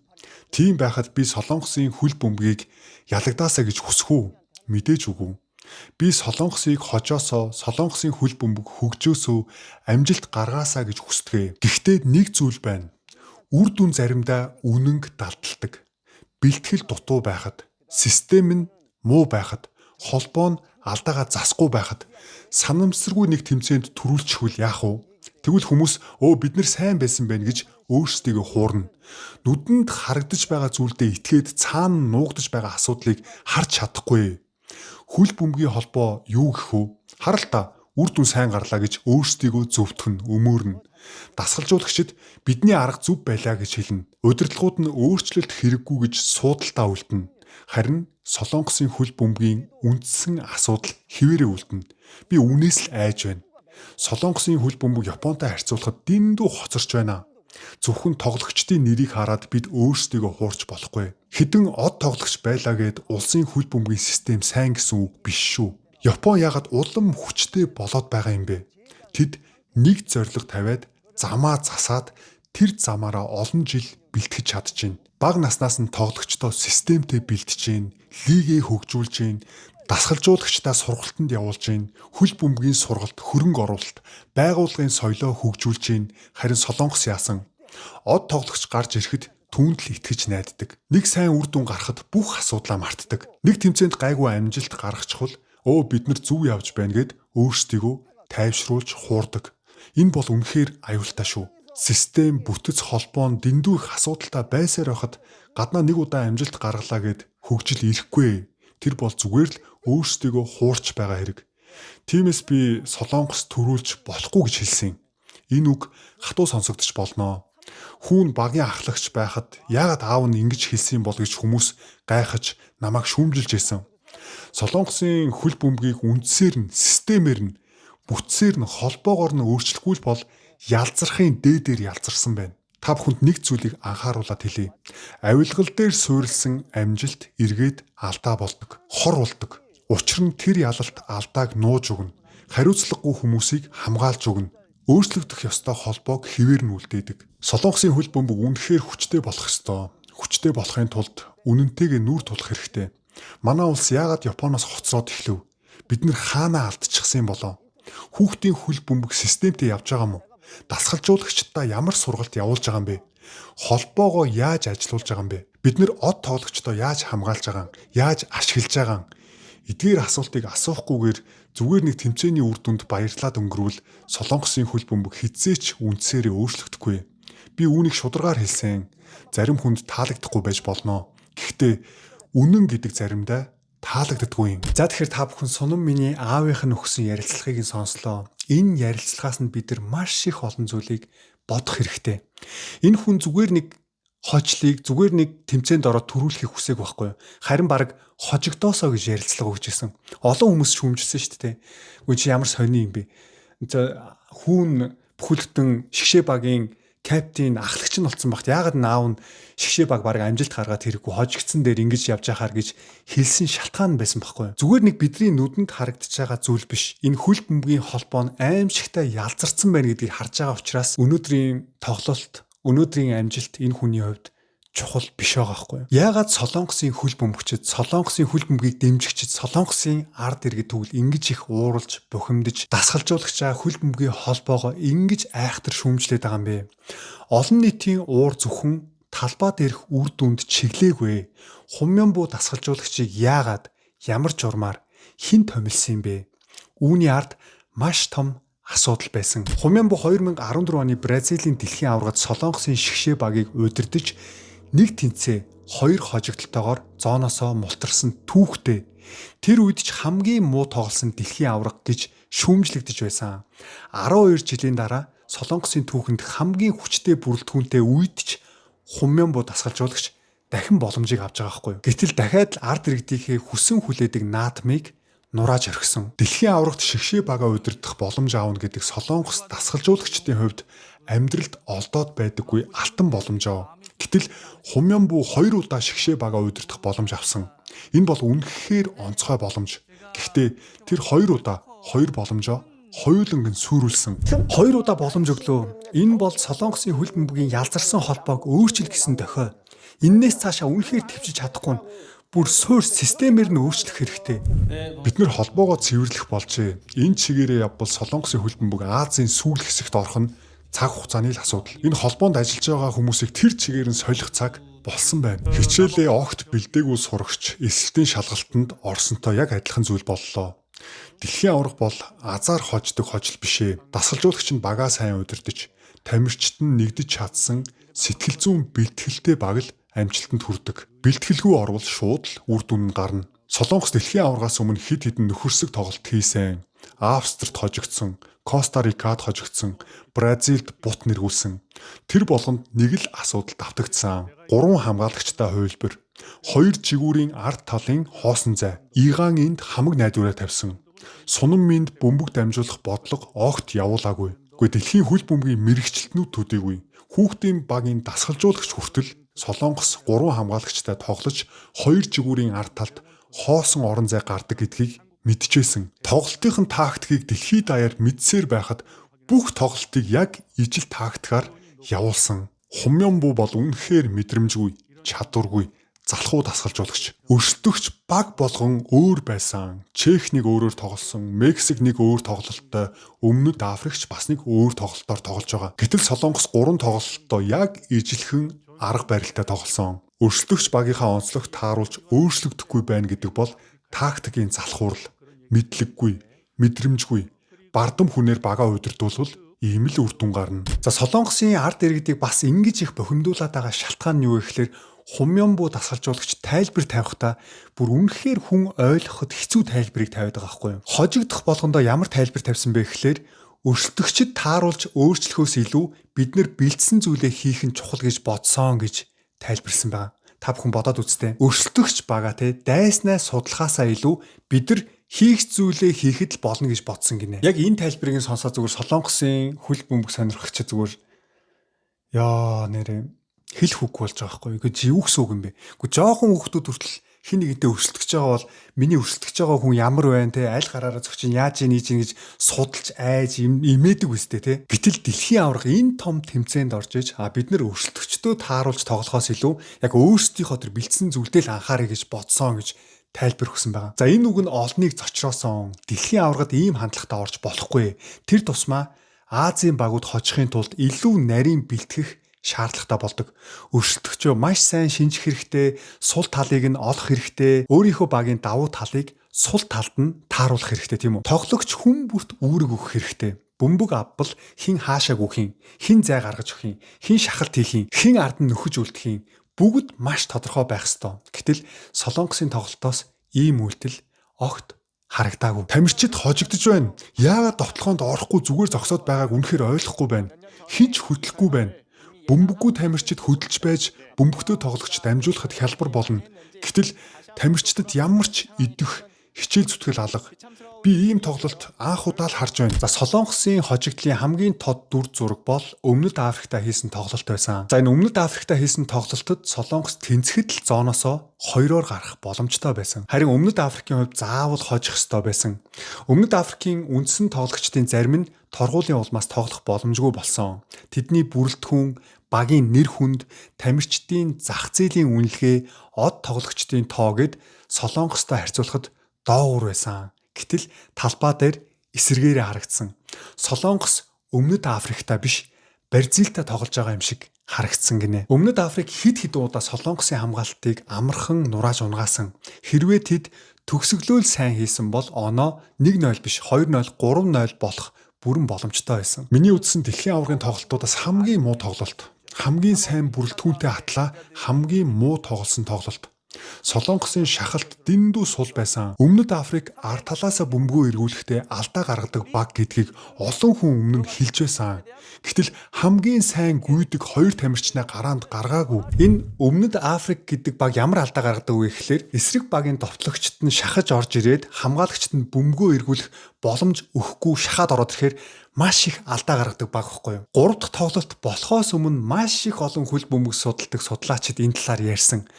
S1: Тийм байхад би Солонгосын хөл бөмбөгийг ялагдаасаа гэж хүсэх үү? Мэдээж үгүй. Би Солонгосыг хожоосоо, Солонгосын хөл бөмбөг хөгжөөсөө амжилт гаргаасаа гэж хүсдэг. Гэхдээ нэг зүйл байна. Үр дүн заримдаа үнэнг далдалдаг. Бэлтгэл дутуу байхад, систем нь муу байхад, холбоо нь алдаагаа засахгүй байхад санамсаргүй нэг тэмцээнд төрүүлчихвэл яах вэ? Тэгвэл хүмүүс бид нар сайн байсан байна гэж өөрсдийгөө хуурна. Нүдэнд харагдаж байгаа зүйлдээ итгээд цаана нуугдаж байгаа асуудлыг харж чадахгүй. Хөл бөмбөгийн холбоо юу гэх вэ? Харал та үр дүн сайн гарлаа гэж өөрсдийгөө зөвтгөн, өмөөрнө. Дасгалжуулагчид бидний арга зөв байлаа гэж хэлнэ. Удирдлагууд нь өөрчлөлт хэрэггүй гэж суудалтаа үлдэнэ. Харин Солонгосын хөл бөмбөгийн үндсэн асуудал хിവэрээ үлдэнэ. Би үнээс л айж байна. Солонгосын хөл бөмбөг Японтой харьцуулахад дэндүү хоцорч байна. Зөвхөн тоглогчдын нэрийг хараад бид өөрсдийгөө хуурч болохгүй. Хэдэн од тоглогч байлаа гэд улсын хөл бөмбөгийн систем сайн гэсэн үг биш шүү. Япон яагаад улам хүчтэй болоод байгаа юм бэ? Тэд нэг зорилго тавиад замаа засаад тэр замаараа олон жил бэлтгэж чадчихээн. Бага наснаас нь тоглогчдоо системтэй бэлтжээн, лигээ хөгжүүлж гин, дасгалжуулагчдаа сургалтанд явуулж гин, хөл бөмбөгийн сургалт, хөрөнгө оруулалт, байгууллагын соёлоо хөгжүүлж гин. Харин Солонгос яасан? Од тоглогч гарч ирэхэд түүнд л итгэж найддаг. Нэг сайн үр дүн гарахад бүх асуудлаа мартдаг. Нэг тэмцээнд гайгүй амжилт гаргачихвал бид нар зүв явж байна гэд өөрсдийгөө тайвшруулж хуурдаг. Энэ бол үнэхээр аюултай шүү. Систем, бүтэц, холбоо нь дэндүү их асуудалтай байсаар байхад гаднаа нэг удаа амжилт гаргалаа гэд хөгжил ирэхгүй. Тэр бол зүгээр л өөрсдийгөө хуурч байгаа хэрэг. Тиймээс би Солонгос төрүүлж болохгүй гэж хэлсэн. Энэ үг хатуу сонсогдож болно. Хүүн багийн ахлагч байхад яагаад аав нь ингэж хэлсэн бол гэж хүмүүс гайхаж намайг шүүмжилж исэн. Солонгосын хөл бөмбөгийг үндсээр нь, системээр нь, бүтцээр нь, холбоогоор нь өөрчлөхгүй бол ялзрахын дээдээр ялзарсан байна. Та бүхэнд нэг зүйлийг анхааруулад хэлье. Авилгал дээр суурилсан амжилт эргээд алдаа болдог, хор болдог. Учир нь тэр ялалт алдааг нууж өгнө. Хариуцлагагүй хүмүүсийг хамгаалж өгнө. Өөрчлөгдөх ёстой холбоог хിവэр нь үлдээдэг. Солонгосын хөл бөмбөг үнэхээр хүчтэй болох ёстой. Хүчтэй болохын тулд үнэнтэйгээ нүүр тулах хэрэгтэй. Манай улс яагаад Японоос хоцроод эхлэв? Бид нэр хаанаа алдчихсан болов? Хүүхдийн хөл бөмбөг системтэй явж байгаа мó? Дасгалжуулагчдаа ямар сургалт явуулж байгаа юм бэ? Холбоогоо яаж ажилуулж байгаа юм бэ? Бид нэр од тоглогчдоо яаж хамгаалж байгаа юм? Яаж ашиглаж байгаа юм? Эдгээр асуултыг асуухгүйгээр зүгээр нэг тэмцээний үр дүнд баярлаад өнгөрвөл Солонгосын хөл бөмбөг хизээч үндсээрээ өөрчлөгдөхгүй. Би үүнийг шударгаар хэлсэн. Зарим хүнд таалагдахгүй байж болно. Гэхдээ үнэн гэдэг заримдаа таалагддаггүй юм. За тэгэхээр та бүхэн сунам миний аавынх нь өгсөн ярилцлагыг сонслоо. Энэ ярилцлагаас нь бид нар маш их олон зүйлийг бодох хэрэгтэй. Энэ хүн зүгээр нэг хожлыг зүгээр нэг тэмцээнд ороод төрүүлэхийг хүсээг байхгүй. Харин баг хожигдоосоо гэж ярилцлага өгч ирсэн. Олон хүмүүс шүүмжилсэн шүү дээ. Үгүй чи ямар сони юм бэ? За хүүн бүхэлдэн шгшээ багийн капитан ахлагч нь болсон багт яагаад наав нь шгшээ баг баг амжилт гаргаад хэрэггүй хожигдсан дээр ингэж явж байхаар гэж хэлсэн шалтгаан байсан байхгүй. Зүгээр нэг бидний нүдэнд харагдаж байгаа зүйл биш. Энэ хөл бөмбөгийн холбоо нь аимшигтай ялзарсан байна гэдгийг харж байгаа учраас өнөөдрийн тоглолт, өнөөдрийн амжилт энэ хүний хувьд чухал биш байгаа байхгүй. Яагаад Солонгосын хөл бөмбөгчд, Солонгосын хөл бөмбөгийг дэмжигчид, Солонгосын ард иргэд тэгвэл ингэж их ууралж, бухимдаж, дасгалжуулагч байгаа хөл бөмбөгийн холбоогоо ингэж айхтар шүүмжлээд байгаа юм бэ? Олон нийтийн уур зөвхөн талбай дээрх үр дүнд чиглээгүй. Хумян буу дасгалжуулагчийг яагаад, ямар журмаар хэн томилсон юм бэ? Үүний ард маш том асуудал байсан. Хумян буу 2014 оны Бразилийн дэлхийн аваргад Солонгосын шгшээ багийг удирдах нэг тэнцээ хоёр хожигдолтойгоор зооноосоо мултарсан түүхтэй. Тэр үед ч хамгийн муу тоглосон дэлхийн аварга гэж шүүмжлэгдэж байсан. 12 жилийн дараа Солонгосын түүхэнд хамгийн хүчтэй бүрэлдэхүүнтэй үед ч хумян буу дасгалжуулагч дахин боломжийг авч байгаа байхгүй юу. Гэтэл дахиад ард иргэдийнхээ хүсэн хүлээдэг наадмыг нурааж орхисон. Дэлхийн аврагт шигшээ бага удирдах боломж аавна гэдэг Солонгос дасгалжуулагчдын хувьд амьдралд олдоод байдаггүй алтан боломж аа. Гэтэл Хумянбу 2 удаа шигшээ бага удирдах боломж авсан. Энэ бол үнэхээр онцгой боломж. Гэхдээ тэр 2 удаа 2 боломжоо хоёуланг нь сүрүүлсэн. 2 удаа боломж өглөө. Энэ бол Солонгосын хөл бөмбөгийн ялзарсан холбоог өөрчил гэсэн дохио. Иннээс цаашаа үнэхээр төвчж чадахгүй нь бүр суурь системээр нь өөрчлөх хэрэгтэй. Бид нэр холбоогоо цэвэрлэх болжээ. Энэ чигээрээ явбал Солонгосын хөл бөмбөг Азийн сүүл хэсэгт орох нь цаг хугацааны л асуудал. Энэ холбоонд ажиллаж байгаа хүмүүсийг тэр чигээр нь солих цаг болсон байна. Хичээлээ огт бэлдээгүй сурагч эсэлтийн шалгалтанд орсонтой яг адилхан зүйл боллоо. Дэлхийн авраг бол азар хождог хожил бишээ. Дасгалжуулагч нь багаа сайн удирдах, тамирчид нь нэгдэж чадсан сэтгэл зүйн бэлтгэлтэй баг л амжилтанд хүрдэг. Бэлтгэлгүй орвол шууд л үр дүн нь гарна. Солонгос дэлхийн аврагаас өмнө хэд хэдэн нөхөрсөг тоглолт хийсэн. Австрид хожигдсон, Коста Рикад хожигдсон, Бразилд бут нэргүүлсэн. Тэр болгонд нэг л асуудал давтагдсан. 3 хамгаалагчтай хувилбар. 2 жигүүрийн ард талын хоосон зай. Иган энд хамаг найдвараа тавьсан. Сунан минд бөмбөг дамжуулах бодлого огт явуулаагүй. Дэлхийн хөл бөмбөгийн мэрэгчлэтнүүд төдийгүй. Хүүхдийн багийн дасгалжуулагч хүртэл Солонгос 3 хамгаалагчтай тоглож 2 жигүүрийн ард талд хоосон орон зай гардаг гэдгийг мэдчихсэн. Тоглолтын тактикийг дэлхийд даяар мэдсээр байхад бүх тоглолтыг яг ижил тактикаар явуулсан. Хумянбу бол үнэхээр мэдрэмжгүй, чадваргүй, залхуу дасгалжуулагч. Өрсөлдөгч баг болгон өөр байсан. Чех нэг өөрөөр тоглосон, Мексик нэг өөр тоглолттой, Өмнөд Африкч бас нэг өөр тоглолтоор тоглож байгаа. Гэтэл Солонгос 3 тоглолтоо яг ижилхэн арга барилтай тоглосон. Өрсөлдөгч багийнхаа онцлогт тааруулж өөрчлөгдөхгүй байна гэдэг бол тактикийн залхуурал, мэдлэггүй, мэдрэмжгүй, бардам хүнээр багаа удирдуулвал ийм л үр дүн гарна. За Солонгосын ард иргэдийг бас ингэж их бохиндуулаад байгаа шалтгаан нь юу вэ гэхээр Хумянбу дасгалжуулагч тайлбар тавихдаа бүр үнэхээр хүн ойлгоход хэцүү тайлбарыг тавиад байгаа байхгүй юу? Хожигдох болгондоо ямар тайлбар тавьсан бэ гэхээр өрсөлдөгчд тааруулж өөрчлөхөөс илүү бид нар бэлдсэн зүйлээ хийх нь чухал гэж бодсон гэж тайлбарсан байгаа. Та бүхэн бодоод үзтээ. Өрсөлдөгч бага те дайснаа судлахаасаа илүү бид нар хийх зүйлээ хийхэд л болно гэж бодсон гинэ. Яг энэ тайлбарыг сонсоод зүгээр Солонгосын хөл бөмбөг сонирхогч зүгээр яа нэрээ хэл хүүхгүй болж байгаа байхгүй юу? Гэхдээ юу гэсэн үг юм бэ? Гэхдээ жоохон хүүхдүүд хүртэл хин нэгэнтэй өрсөлдөж байгаа бол миний өрсөлдөж байгаа хүн ямар байна те аль гараараа зогчин яаж ийж гэж судалж айж имээдэг үстэй те. Гэтэл дэлхийн авраг энэ том тэмцээнд орж иж бид нар өрсөлдөгчдөө тааруулж тоглохоос илүү яг өөрсдийнхөө тэр бэлдсэн зүйлдээ л анхаарай гэж бодсон гэж тайлбар өгсөн байгаа. За энэ үг нь олныг зочроосон. Дэлхийн аврагад ийм хандлагатай орж болохгүй. Тэр тусмаа Азийн багууд хожихын тулд илүү нарийн бэлтгэх шаардлагатай болдог. Өрсөлдөгчөө маш сайн шинжих хэрэгтэй, сул талыг нь олох хэрэгтэй, өөрийнхөө багийн давуу талыг сул талд нь тааруулах хэрэгтэй тийм үү? Тоглогч хүн бүрт үүрэг өгөх хэрэгтэй. Бөмбөг авбал хин хаашааг өгөх юм, хин зай гаргаж өгөх юм, хин шахалт хийх юм, хин ард нь нөхөж үлдэх юм. Бүгд маш тодорхой байх ёстой. Гэтэл Солонгосын тоглолтоос ийм үйлдэл огт харагдаагүй. Тамирчид хожигдож байна. Яагаад довтлохоонд орохгүй зүгээр зогсоод байгааг үнэхээр ойлгохгүй байна. Хинч хөдлөхгүй байна. Бөмбөггүй тамирчид хөдөлж байж бөмбөгтөө тоглогч дамжуулахад хялбар болно. Гэтэл тамирчдад ямар ч идэх хичээл зүтгэл алга. Би ийм тоглолт анх удаа л харж байна. За Солонгосын хожигдлын хамгийн тод дүр зураг бол Өмнөд Африкта хийсэн тоглолт байсан. За энэ Өмнөд Африкта хийсэн тоглолтод Солонгос тэнцэхэд л зооноосоо 2-оор гарах боломжтой байсан. Харин Өмнөд Африкийн хувьд заавал хожих ёстой байсан. Өмнөд Африкийн үндсэн тоглогчдын зарим нь торгуулийн улмаас тоглох боломжгүй болсон. Тэдний бүрэлдэхүүн, багийн нэр хүнд, тамирчдын зах зээлийн үнэлгээ, од тоглогчдын тоо гэд Солонгостой харьцуулахад доогуур байсан. Гэтэл талбай дээр эсэргээрээ харагдсан. Солонгос Өмнөд Африкта биш, Бразилтай тоглож байгаа юм шиг харагдсан гинэ. Өмнөд Африк хэд удаа Солонгосын хамгаалтыг амархан нурааж унгаасан. Хэрвээ тэд төгсгөлөөл сайн хийсэн бол оноо 1-0 биш 2-0, 3-0 болох бүрэн боломжтой байсан. Миний үзсэн дэлхийн аваргын тоглолтуудаас хамгийн муу тоглолт, хамгийн сайн бүрэлдэхүүнтэй атлаа, хамгийн муу тоглосон тоглолт. Солонгосын шахалт дэндүү сул байсан. Өмнөд Африк ард талаасаа бөмбөгөө эргүүлэхдээ алдаа гаргадаг баг гэдгийг олон хүн өмнө нь хэлж байсан. Гэтэл хамгийн сайн гүйдэг хоёр тамирчнаа гараанд гаргаагүй. Энэ Өмнөд Африк гэдэг баг ямар алдаа гаргадаг вэ гэхээр эсрэг багийн товтлогчд нь шахаж орж ирээд хамгаалагчд нь бөмбөгөө эргүүлэх боломж өгөхгүй шахаад ороод ирэхээр маш их алдаа гаргадаг баг байхгүй юу. 3 дахь тоглолт болохоос өмнө маш их олон хөл бөмбөг судалдаг судлаачид энэ талаар ярьсан.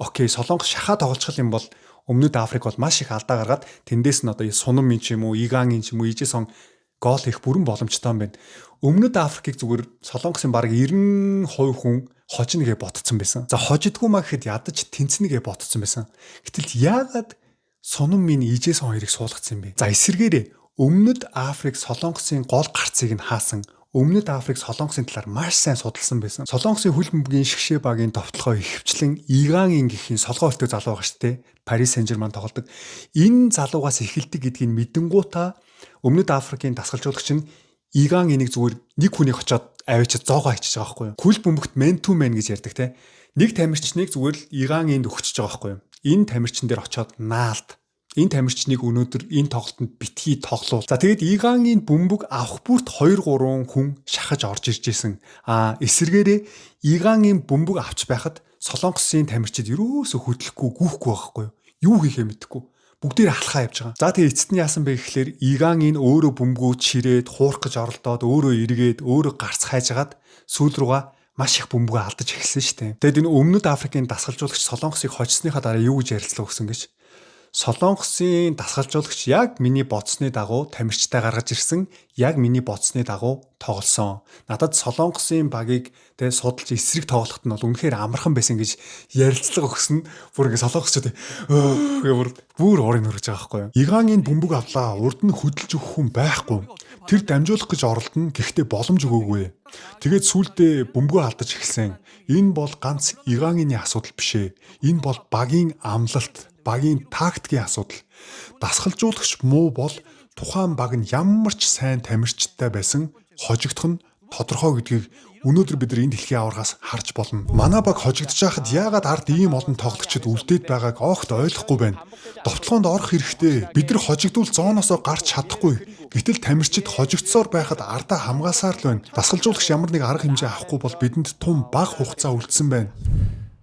S1: Окей, Солонгос шахаа тоглочих юм бол Өмнөд Африк бол маш их алдаа гаргаад тэндээс нь одоо Сунамын ч юм уу, Игангийн ч юм уу, Ижисон гол их бүрэн боломжтой юм байна. Өмнөд Африкийг зүгээр Солонгосын бараг 90% хүн хожиныгээ ботцсон байсан. За хожидгүй маа гэхэд ядаж тэнцэнэгээ ботцсон байсан. Гэтэл яагаад Сунамын Ижисон хоёрыг суулгацсан юм бэ? За эсэргээрээ Өмнөд Африк Солонгосын гол гарцыг нь хаасан. Өмнөд Африк Солонгосын талаар маш сайн судалсан байсан. Солонгосын хөл бөмбөгийн шгшээ багийн товтлогоо ихэвчлэн Игангийн гихийн солгоо өлтөө залуу байгаа шүү дээ. Парис Сен-Жермен тоглодог. Энэ залуугаас эхэлдэг гэдгийг мэдэнгуутаа Өмнөд Африкийн дасгалжуулагч нь Иган энийг зүгээр нэг хүнийг очоод авчиж зоогоо хийчихэж байгаа байхгүй юу? Хөл бөмбөгт man to man гэж ярьдаг те. Нэг тамирчныг зүгээр л Иган энд өгчөж байгаа байхгүй юу? Энэ тамирчин дээр очоод наалд. Энэ тамирчныг өнөөдөр энэ тоглолтод битгий тоглуул. За тэгээд Игангийн бөмбөг авах бүрт 2-3 хүн шахаж орж ирж исэн. Эсэргээрээ Игангийн бөмбөг авч байхад Солонгосын тамирчид ерөөсө хөдлөхгүй гүйхгүй байхгүй юу? Юу хийхээ мэдэхгүй. Бүгдээр алхаа явж байгаа. За тэгээд эцэст нь яасан бэ гэхлээр Игангийн өөрөө бөмбөгөө чирээд хуурах гэж оролдоод өөрөө эргээд өөрөө гарц хайжгаад сүүл рүүгээ маш их бөмбөгөө алдаж эхэлсэн шүү дээ. Тэгээд энэ Өмнөд Африкийн дасгалжуулагч Солонгосыг хожсныхаа дараа юу гэж ярилцлаа өгсөн гэж. Солонгосын дасгалжуулагч яг миний бодсны дагуу тамирчтай гаргаж ирсэн, яг миний бодсны дагуу тоглосон. Надад Солонгосын багийг тэ судалж эсрэг тоглоход нь бол үнэхээр амархан байсан гэж ярилцлага өгсөн. Бүр ингэ солонгосчууд бүр орын нөрөж байгаа байхгүй юу? Игангийн бөмбөг авлаа, урд нь хөдөлж өгөх хүн байхгүй. Тэр дамжуулах гэж оролдоно, гэхдээ боломж өгөөгүй. Тэгээд сүүлдээ бөмбөгөө алдаж эхэлсэн. Энэ бол ганц Игангийн асуудал биш ээ. Энэ бол багийн амлалт, багийн тактикийн асуудал. Дасгалжуулагч муу бол тухайн баг нь ямар ч сайн тамирчтай байсан хожигдох нь тодорхой гэдгийг өнөөдөр бид энэ дэлхийн аваргаас харж болно. Манай баг хожигдож байхад яагаад ард ийм олон тоглогчид үлдээд байгааг огт ойлгохгүй байна. Довтлоонд орох хэрэгтэй. Бид нар хожигдвол зооноосоо гарч чадахгүй. Гэтэл тамирчид хожигдсоор байхад ардаа хамгаасаар л байна. Дасгалжуулагч ямар нэг арга хэмжээ авахгүй бол бидэнд тун бага хугацаа үлдсэн байна.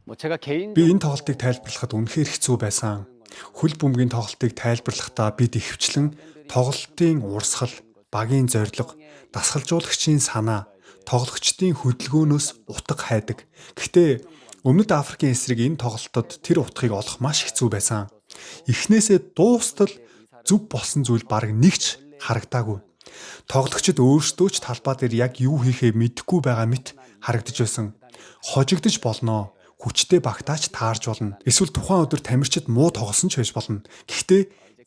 S1: Би энэ тоглолтыг тайлбарлахад үнэхээр хэцүү байсан. Хөл бөмбөгийн тоглолтыг тайлбарлахдаа бид ихэвчлэн тоглолтын урсгал, багийн зорилго, дасгалжуулагчийн санаа, тоглогчдын хөдөлгөөнөөс утга хайдаг. Гэхдээ Өмнөд Африкийн эсрэг энэ тоглолтод тэр утгыг олох маш хэцүү байсан. Эхнээсээ дуустал зөв болсон зүйл бараг нэгч харагдаагүй. Тоглогчид өөрсдөө ч талбай дээр яг юу хийхээ мэдэхгүй байгаа мэт харагдаж байсан. Хожигдож болноо. Хүчтэй багтаач таарж болно. Эсвэл тухайн өдөр тамирчид муу тоглосон ч байж болно. Гэхдээ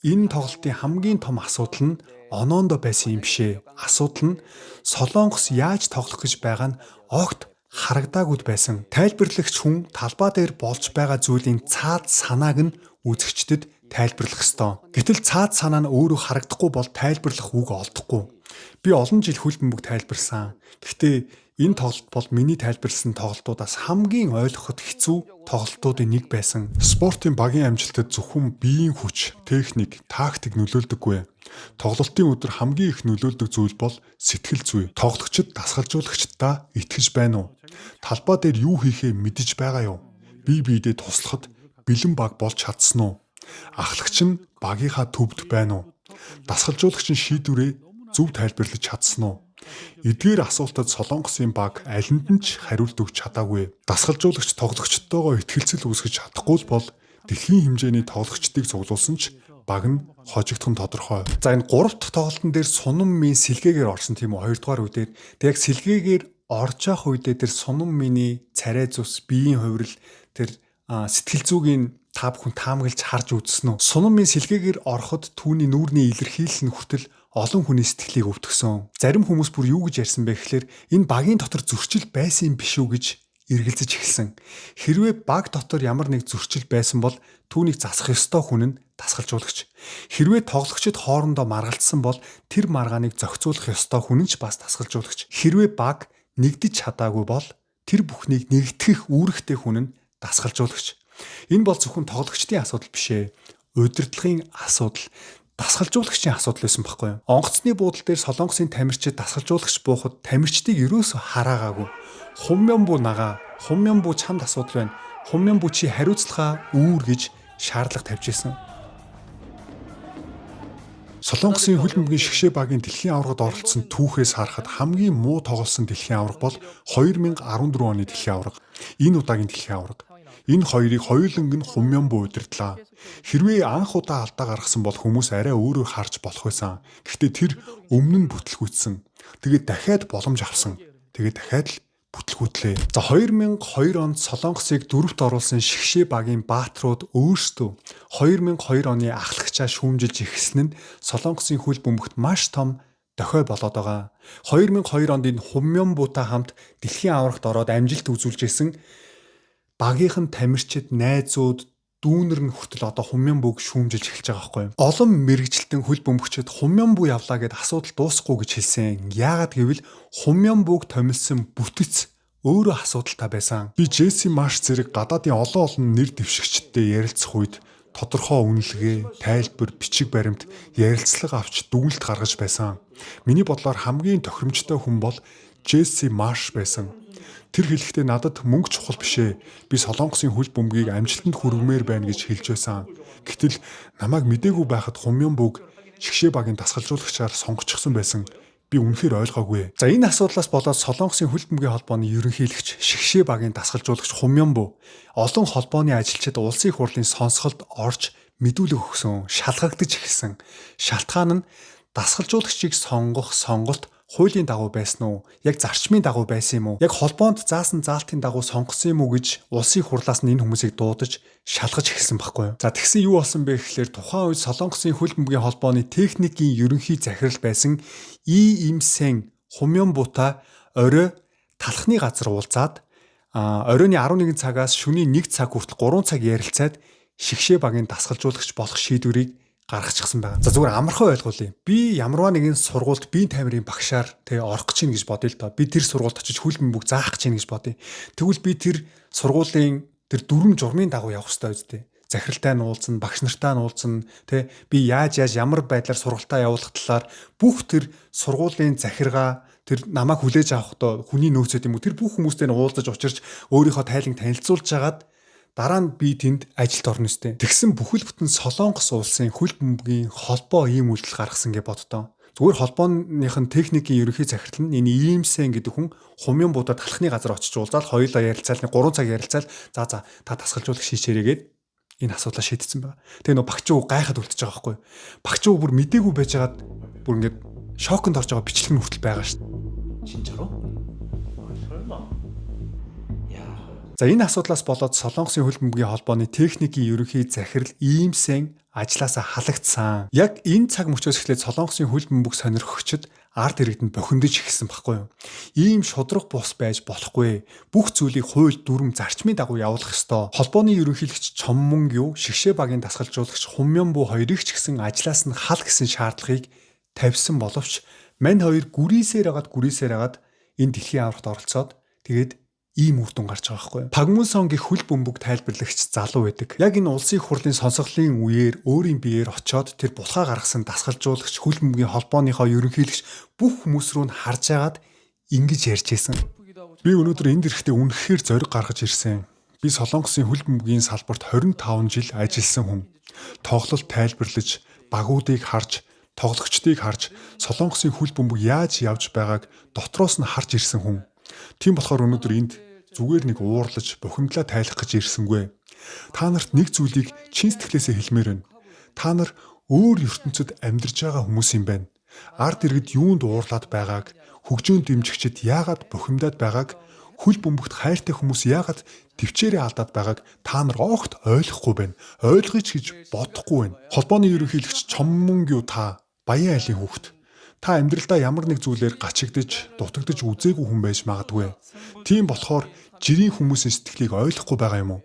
S1: энэ тоглолтын хамгийн том асуудал нь оноондоо байсан юм бишээ. Асуудал нь Солонгос яаж тоглох гэж байгаа нь огт харагдаагүй байсан. Тайлбарлагч хүн талбай дээр болж байгаа зүйлийн цаад санааг нь үзэгчдэд тайлбарлах ёстой. Гэтэл цаад санаа нь өөрөө харагдахгүй бол тайлбарлах үг олдохгүй. Би олон жил хөл бөмбөг тайлбарсан. Гэхдээ энэ тоглолт бол миний тайлбарласан тоглолтуудаас хамгийн ойлгоход хэцүү тоглолтуудын нэг байсан. Спортын багийн амжилтад зөвхөн биеийн хүч, техник, тактик нөлөөлдөггүй. Тоглолтын өдөр хамгийн их нөлөөлдөг зүйл бол сэтгэл зүй. Тоглогчид дасгалжуулагчдаа итгэж байна уу? Талбай дээр юу хийхээ мэдэж байгаа юу? Бие биедээ туслахад бэлэн баг болж чадсан уу? Ахлагч нь багийнхаа төвд байна уу? Дасгалжуулагч нь шийдвэрээ зөв тайлбарлаж чадсан уу? Эдгээр асуултад Солонгосын баг алинд нь ч хариулт өгч чадаагүй. Дасгалжуулагч тоглогчдоогоо итгэлцэл үүсгэж чадахгүй бол дэлхийн хэмжээний тоглогчдыг цуглуулсан ч баг нь хожигдох нь тодорхой. За энэ 3 дахь тоглолтын дээр Сунамын сэлгээгээр орсон тийм үү? 2 дугаар үедээ. Тэг яг сэлгээгээр орж явах үедээ тэр Сунамын царай зүс, биеийн хувирал, тэр сэтгэл зүйн та бүхэн таамаглаж харж үзсэн үү? Сунамын сэлгээгээр ороход түүний нүүрний илэрхийлэл нь хүртэл олон хүний сэтгэлийг өвтгсөн. Зарим хүмүүс бүр юу гэж ярьсан бэ гэхээр энэ багийн дотор зөрчил байсан юм биш үү гэж эргэлзэж эхэлсэн. Хэрвээ баг дотор ямар нэг зөрчил байсан бол түүнийг засах ёстой хүн нь дасгалжуулагч. Хэрвээ тоглогчид хоорондоо маргалдсан бол тэр маргааныг зохицуулах ёстой хүн нь ч бас дасгалжуулагч. Хэрвээ баг нэгдэж чадаагүй бол тэр бүхнийг нэгтгэх үүрэгтэй хүн нь дасгалжуулагч. Энэ бол зөвхөн тоглогчдын асуудал биш ээ. Удирдлагын асуудал, дасгалжуулагчийн асуудал байсан байхгүй юу? Онгоцны буудлын дээр Солонгосын тамирчид дасгалжуулагч буухад тамирчдыг ерөөсө хараагаагүй. Хумьянбу нагаа, хумьянбу чамд асуудал байна. Хумьянбу чи хариуцлага үүр гэж шаардлага тавьж ирсэн. Солонгосын хөлбөмбөгийн шгшээ багийн дэлхийн аваргад оролцсон түүхээс харахад хамгийн муу тоглосон дэлхийн аварга бол 2014 оны дэлхийн аварга. Энэ удаагийн дэлхийн аварга. Энэ хоёрыг хоёуланг нь Хумьянбу удирдлаа. Хэрвээ анх удаа алдаа гаргасан бол хүмүүс арай өөрөөр харж болох байсан. Гэхдээ тэр өмнө нь бүтлгүүцсэн. Тэгээд дахиад боломж авсан. Тэгээд дахиад л бүтлгүүтлээ. За 2002 онд Солонгосыг дөрөвт оруулсан шгшээ багийн баатрууд өөрсдөө 2002 оны ахлагчаа шүүмжилж эхэлсэн нь Солонгосын хөл бөмбөгт маш том дохой болоод байгаа. 2002 онд энэ Хумьянбутай хамт дэлхийн аваргад ороод амжилт үзүүлжсэн багийнхан тамирчид, найзууд, дүүнер нь хүртэл одоо Хумьянбуг шүүмжилж эхэлж байгаа байхгүй юу? Олон мэрэгчлэн хөл бөмбөгчид Хумьянбу явлаа гэд асуудал дуусахгүй гэж хэлсэн. Яагаад гэвэл Хумьянбуг томилсон бүтэц өөрөө асуудалтай байсан. Би Джесси Марш зэрэг гадаадын олон нэр дэвшигчдтэй ярилцах үед тодорхой үнэлгээ, тайлбар, бичиг баримт, ярилцлага авч дүгнэлт гаргаж байсан. Миний бодлоор хамгийн тохиромжтой хүн бол Джесси Марш байсан. Тэр хэлэхдээ надад мөнгө чухал биш ээ. Би Солонгосын хөл бөмбөгийг амжилтанд хүргэмээр байна гэж хэлж байсан. Гэтэл намайг мдээгүй байхад Хумьянбуг шгшээ багийн дасгалжуулагчаар сонгочихсон байсан. Би үнэхээр ойлгоогүй. За энэ асуудлаас болоод Солонгосын хөл бөмбөгийн холбооны ерөнхийлөгч шгшээ багийн дасгалжуулагч Хумьянбу олон холбооны ажилчид улсын их хурлын сонсголд орж мэдүүлэг өгсөн, шалгагдаж эхэлсэн. Шалтгаан нь дасгалжуулагчийг сонгох сонголт хуулийн дагуу байсан уу? Яг зарчмын дагуу байсан юм уу? Яг холбоонд заасан заалтын дагуу сонгосон юм уу гэж улсын их хурлаас нь энэ хүмүүсийг дуудаж шалгаж эхэлсэн байхгүй юу? За тэгсэн юу болсон бэ гэхээр тухайн үед Солонгосын хөл бөмбөгийн холбооны техникийн ерөнхий захирал байсан Имсэн Хумьянбутай орой талхны газар уулзаад оройн 11 цагаас шөнийн 1 цаг хүртэл 3 цаг ярилцаад шгшээ багийн дасгалжуулагч болох шийдвэрийг гаргачихсан байгаа. За зүгээр амархан ойлгуулъя. Би ямарваа нэгэн сургуульд биеийн тамирын багшаар орох гэж гэж бодъё л доо. Би тэр сургуульд очиж хөл бөмбөг заах гэж гэж бодъё. Тэгвэл би тэр сургуулийн тэр дүрм журмын дагуу явах хэрэгтэй үстэй. Захиралтай нь уулзна, багш нартай нь уулзна, би яаж ямар байдлаар сургалтаа явуулах талаар бүх тэр сургуулийн захиргаа тэр намайг хүлээж авахдаа хүний нөөцөд юм уу тэр бүх хүмүүстэй нь уулзаж учирч өөрийнхөө тайланг танилцуулж хагаад дараа нь би тэнд ажилд орно үстэй. Тэгсэн бүхэл бүтэн Солонгос улсын хөл бөмбөгийн холбоо ийм үйлдэл гаргасан гэж боддоо. Зүгээр холбооных нь техникийн ерөнхий захирал нь энэ Имсэн гэдэг хүн Хумьянбудад талхны газар очиж уулзаад хоёулаа ярилцаал 3 цаг ярилцаал та дасгалжуулагч шийшээрээгээд энэ асуудлаа шийдсэн байгаа. Тэгээ нөө багч уу гайхаад үлдчихэж байгаа байхгүй юу? Багч уу бүр мдээгүй байжгаад бүр ингээд шоконд орж байгаа бичлэг нь хүртэл байгаа шүү дээ.
S2: 진짜로? 설마.
S1: За энэ асуудлаас болоод Солонгосын хөл бөмбөгийн холбооны техникийн ерөнхий захирал Имсэн ажлаасаа халагдсан. Яг энэ цаг мөчөөс эхлээд Солонгосын хөл бөмбөг сонирхогчид ард иргэдэнд бохиндож эхэлсэн байхгүй юу? Ийм шудраг бус байж болохгүй. Бүх зүйлийг хууль дүрм зарчмын дагуу явуулах ёстой. Холбооны ерөнхийлөгч Чонмунгю шгшээ багийн дасгалжуулагч Хумьянбу хоёрыг ч гэсэн ажлаас нь хал гэсэн шаардлагыг тавьсан боловч мань хоёр гүрийсээр агаад энэ дэлхийн аваргад оролцоод тэгээд ийм үр дүн гарч байгаа байхгүй юу? Пагмунсонгийн хөл бөмбөг тайлбарлагч залуу байдаг. Яг энэ улсын их хурлын сонсголын үеэр өөрийн биеэр очиод тэр булхаа гаргасан дасгалжуулагч хөл бөмбөгийн холбооныхоо ерөнхийлөгч бүх хүмүүс рүү нь харж агаад ингэж ярьж байсан. Би өнөөдөр энд ирэхдээ үнэхээр зориг гаргаж ирсэн. Би Солонгосын хөл бөмбөгийн салбарт 25 жил ажилласан хүн. Тоглолт тайлбарлаж, багуудыг харж, тоглогчдыг харж, Солонгосын хөл бөмбөг яаж явж байгааг дотроос нь харж ирсэн хүн. Тийм болохоор өнөөдөр энд зүгээр нэг уурлаж, бухимдлаа тайлах гэж ирсэнгүй. Та нарт нэг зүйлийг чин сэтгэлээсээ хэлмээр байна. Та нар өөр ертөнцид амьдарч байгаа хүмүүс юм байна. Ард иргэд юунд уурлаад байгааг, хөгжөөнд дэмжигчид яагаад бухимдаад байгааг, хөл бөмбөгт хайртай хүмүүс яагаад төвчээрээ алдаад байгааг та нар огт ойлгохгүй байна. Ойлгоё гэж бодохгүй байна. Холбооны ерөнхийлөгч Чонмунгю та баян айлын хүүхэд. Та амьдралдаа ямар нэг зүйлээр гачигдж, дутагдж үзээгүй хүн байж магадгүй. Тийм болохоор жирийн хүмүүсийн сэтгэлийг ойлгохгүй байгаа юм уу?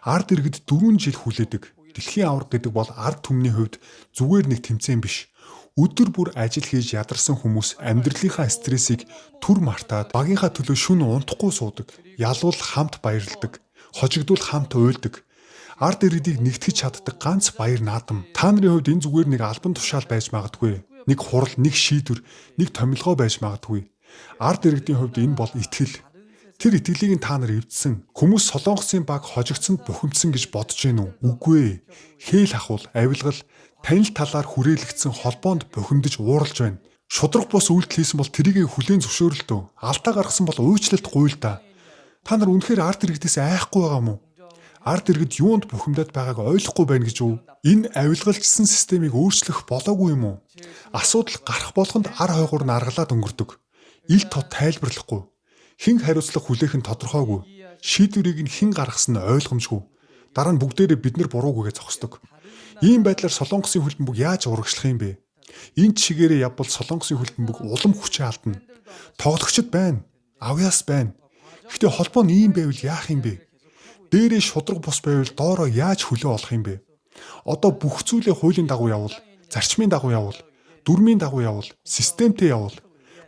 S1: Ард иргэд 4 жил хүлээдэг. Дэлхийн аварга гэдэг бол ард түмний хувьд зүгээр нэг тэмцээн биш. Өдөр бүр ажил хийж ядарсан хүмүүс амьдралынхаа стрессийг түр мартаад багийнхаа төлөө шөнө унтахгүй суудаг. Ялуул хамт баярладаг. Хожигдуул хамт уйлдаг. Ард иргэдийг нэгтгэж чаддаг ганц баяр наадам. Та нарын хувьд энэ зүгээр нэг албан тушаал байж магадгүй. Нэг хурал, нэг шийдвэр, нэг томилгоо байж магадгүй. Ард иргэдийн хувьд энэ бол итгэл. Тэр итгэлийг та нар эвдсэн. Хүмүүс Солонгосын баг хожигдсонд бухимдсан гэж бодож гин үү? Үгүй ээ. Хээл ахвал, авилгал, танил талаар хүрээлэгдсэн холбоонд бухимдаж ууралж байна. Шудраг бус үйлдэл хийсэн бол тэрийг хүлээн зөвшөөрөлтөө. Алдаа гаргасан бол уучлалт гуйл та. Та нар үнэхээр ард иргэдээс айхгүй байгаа мó? Ард иргэд юунд бухимдаад байгааг ойлгохгүй байна гэж үү? Энэ авилгалжсан системийг өөрчлөх болоогүй юм уу? Асуудал гарах болгонд ар хойгоор нь аргалаад өнгөрдөг. Ил тод тайлбарлахгүй. Хэн хариуцлага хүлээх нь тодорхойгүй. Шийдвэрийг нь хэн гаргасан нь ойлгомжгүй. Дараа нь бүгдээрээ бид нар буруугүйгээ зогсдог. Ийм байдлаар Солонгосын хөлбөмбөг яаж урагшлах юм бэ? Энэ чигээрээ явбал Солонгосын хөлбөмбөг улам хүчээ алдна. Тоглогчд байна. Авьяас байна. Гэхдээ холбоо нь ийм байвал яах юм бэ? Дээрээ шудраг бус байвал доороо яаж хөлөө олох юм бэ? Одоо бүх зүйлээ хуулийн дагуу явуул, зарчмын дагуу явуул, дүрмийн дагуу явуул, системтэй явуул.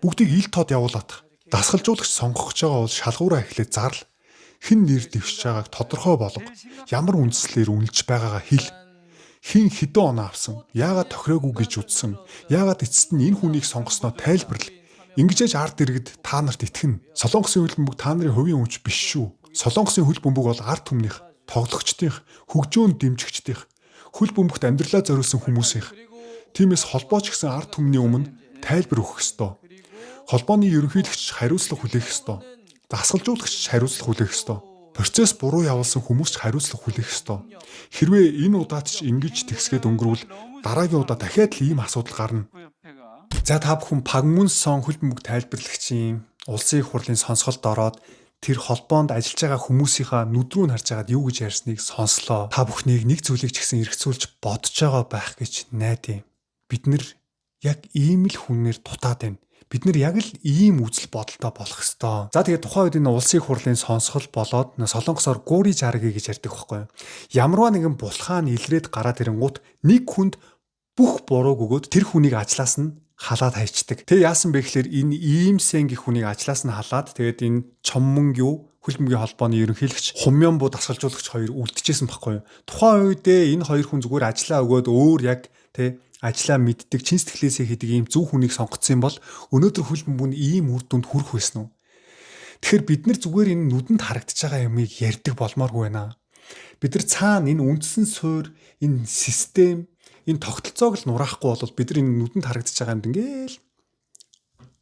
S1: Бүгдийг ил тод явуулах. Дасгалжуулагч сонгох гэж байгаа бол шалгуураа эхлээд зарл. Хэн нэр дэвшиж байгааг тодорхой болго. Ямар үндслээр үнэлж байгаагаа хэл. Хэн хэдэн оноо авсан, яагаад тохироогүй гэж үзсэн, яагаад эцэст нь энэ хүнийг сонгосноо тайлбарлал. Ингэж ард иргэд та нарт итгэнэ. Солонгосын хөлбөмбөг та нарын хувийн өмч биш шүү. Солонгосын хөлбөмбөг бол ард түмнийх, тоглогчдынх, хөгжөөн дэмжигчдийнх, хөлбөмбөгт амьдралаа зориулсан хүмүүсийнх. Тиймээс холбооч гэсэн ард түмний өмнө тайлбар өгөх ёстой. Холбооны ерөнхийлөгч хариуцлага хүлээх ёстой. Дасгалжуулагч хариуцлага хүлээх ёстой. Процесс буруу явуулсан хүмүүс ч хариуцлага хүлээх ёстой. Хэрвээ энэ удаад ч ингэж тэгсгээд өнгөрвөл дараагийн удаа дахиад л ийм асуудал гарна. За та бүхэн Пагмун Сон хөлбөмбөг тайлбарлагчийн улсын их хурлын сонсголд ороод тэр холбоонд ажиллаж байгаа хүмүүсийнхаа нүд рүү харж агаад юу гэж ярьсныг сонслоо. Та бүхнийг нэг зүйлийг ч гэсэн эргцүүлж бодож байгаа байх гэж найдаа. Бид нар яг ийм л хүнээр дутаад байна. Бид нар яг л ийм үзэл бодолтой болох ёстой. За тэгээд тухайн үед энэ улсын их хурлын сонсгол болоод солонгосоор гури жарги гэж ярьдаг байхгүй юу? Ямарваа нэгэн булхаан илрээд гараад ирэнгუთ нэг хүнд бүх бурууг өгөөд тэр хүнийг ажлаас нь халаад хайчдаг. Тэг яасан бэ гэхээр энэ иймсэн гэх хүнийг ажлаас нь халаад тэгээд энэ Чоммонгю хөлбөмбөгийн холбооны ерөнхийлөгч Хумьёнбу дасгалжуулагч хоёр үлдэжсэн байхгүй юу? Тухайн үедээ энэ хоёр хүн зүгээр ажиллаа өгөөд өөр яг ажлаа мэддэг, чин сэтгэлээсээ хийдэг ийм зөв хүнийг сонгоцсон бол өнөөдөр хөлбөмбөг нь ийм үр дүнд хүрэх байсан уу? Тэгэхээр бид нар зүгээр энэ нүдэнд харагдаж байгаа юмыг ярьдаг болмооргүй байна. Бид нар цаана энэ үндсэн суурь, энэ систем, энэ тогтолцоог л нураахгүй бол бид нар энэ нүдэнд харагдаж байгаа юмд ингээл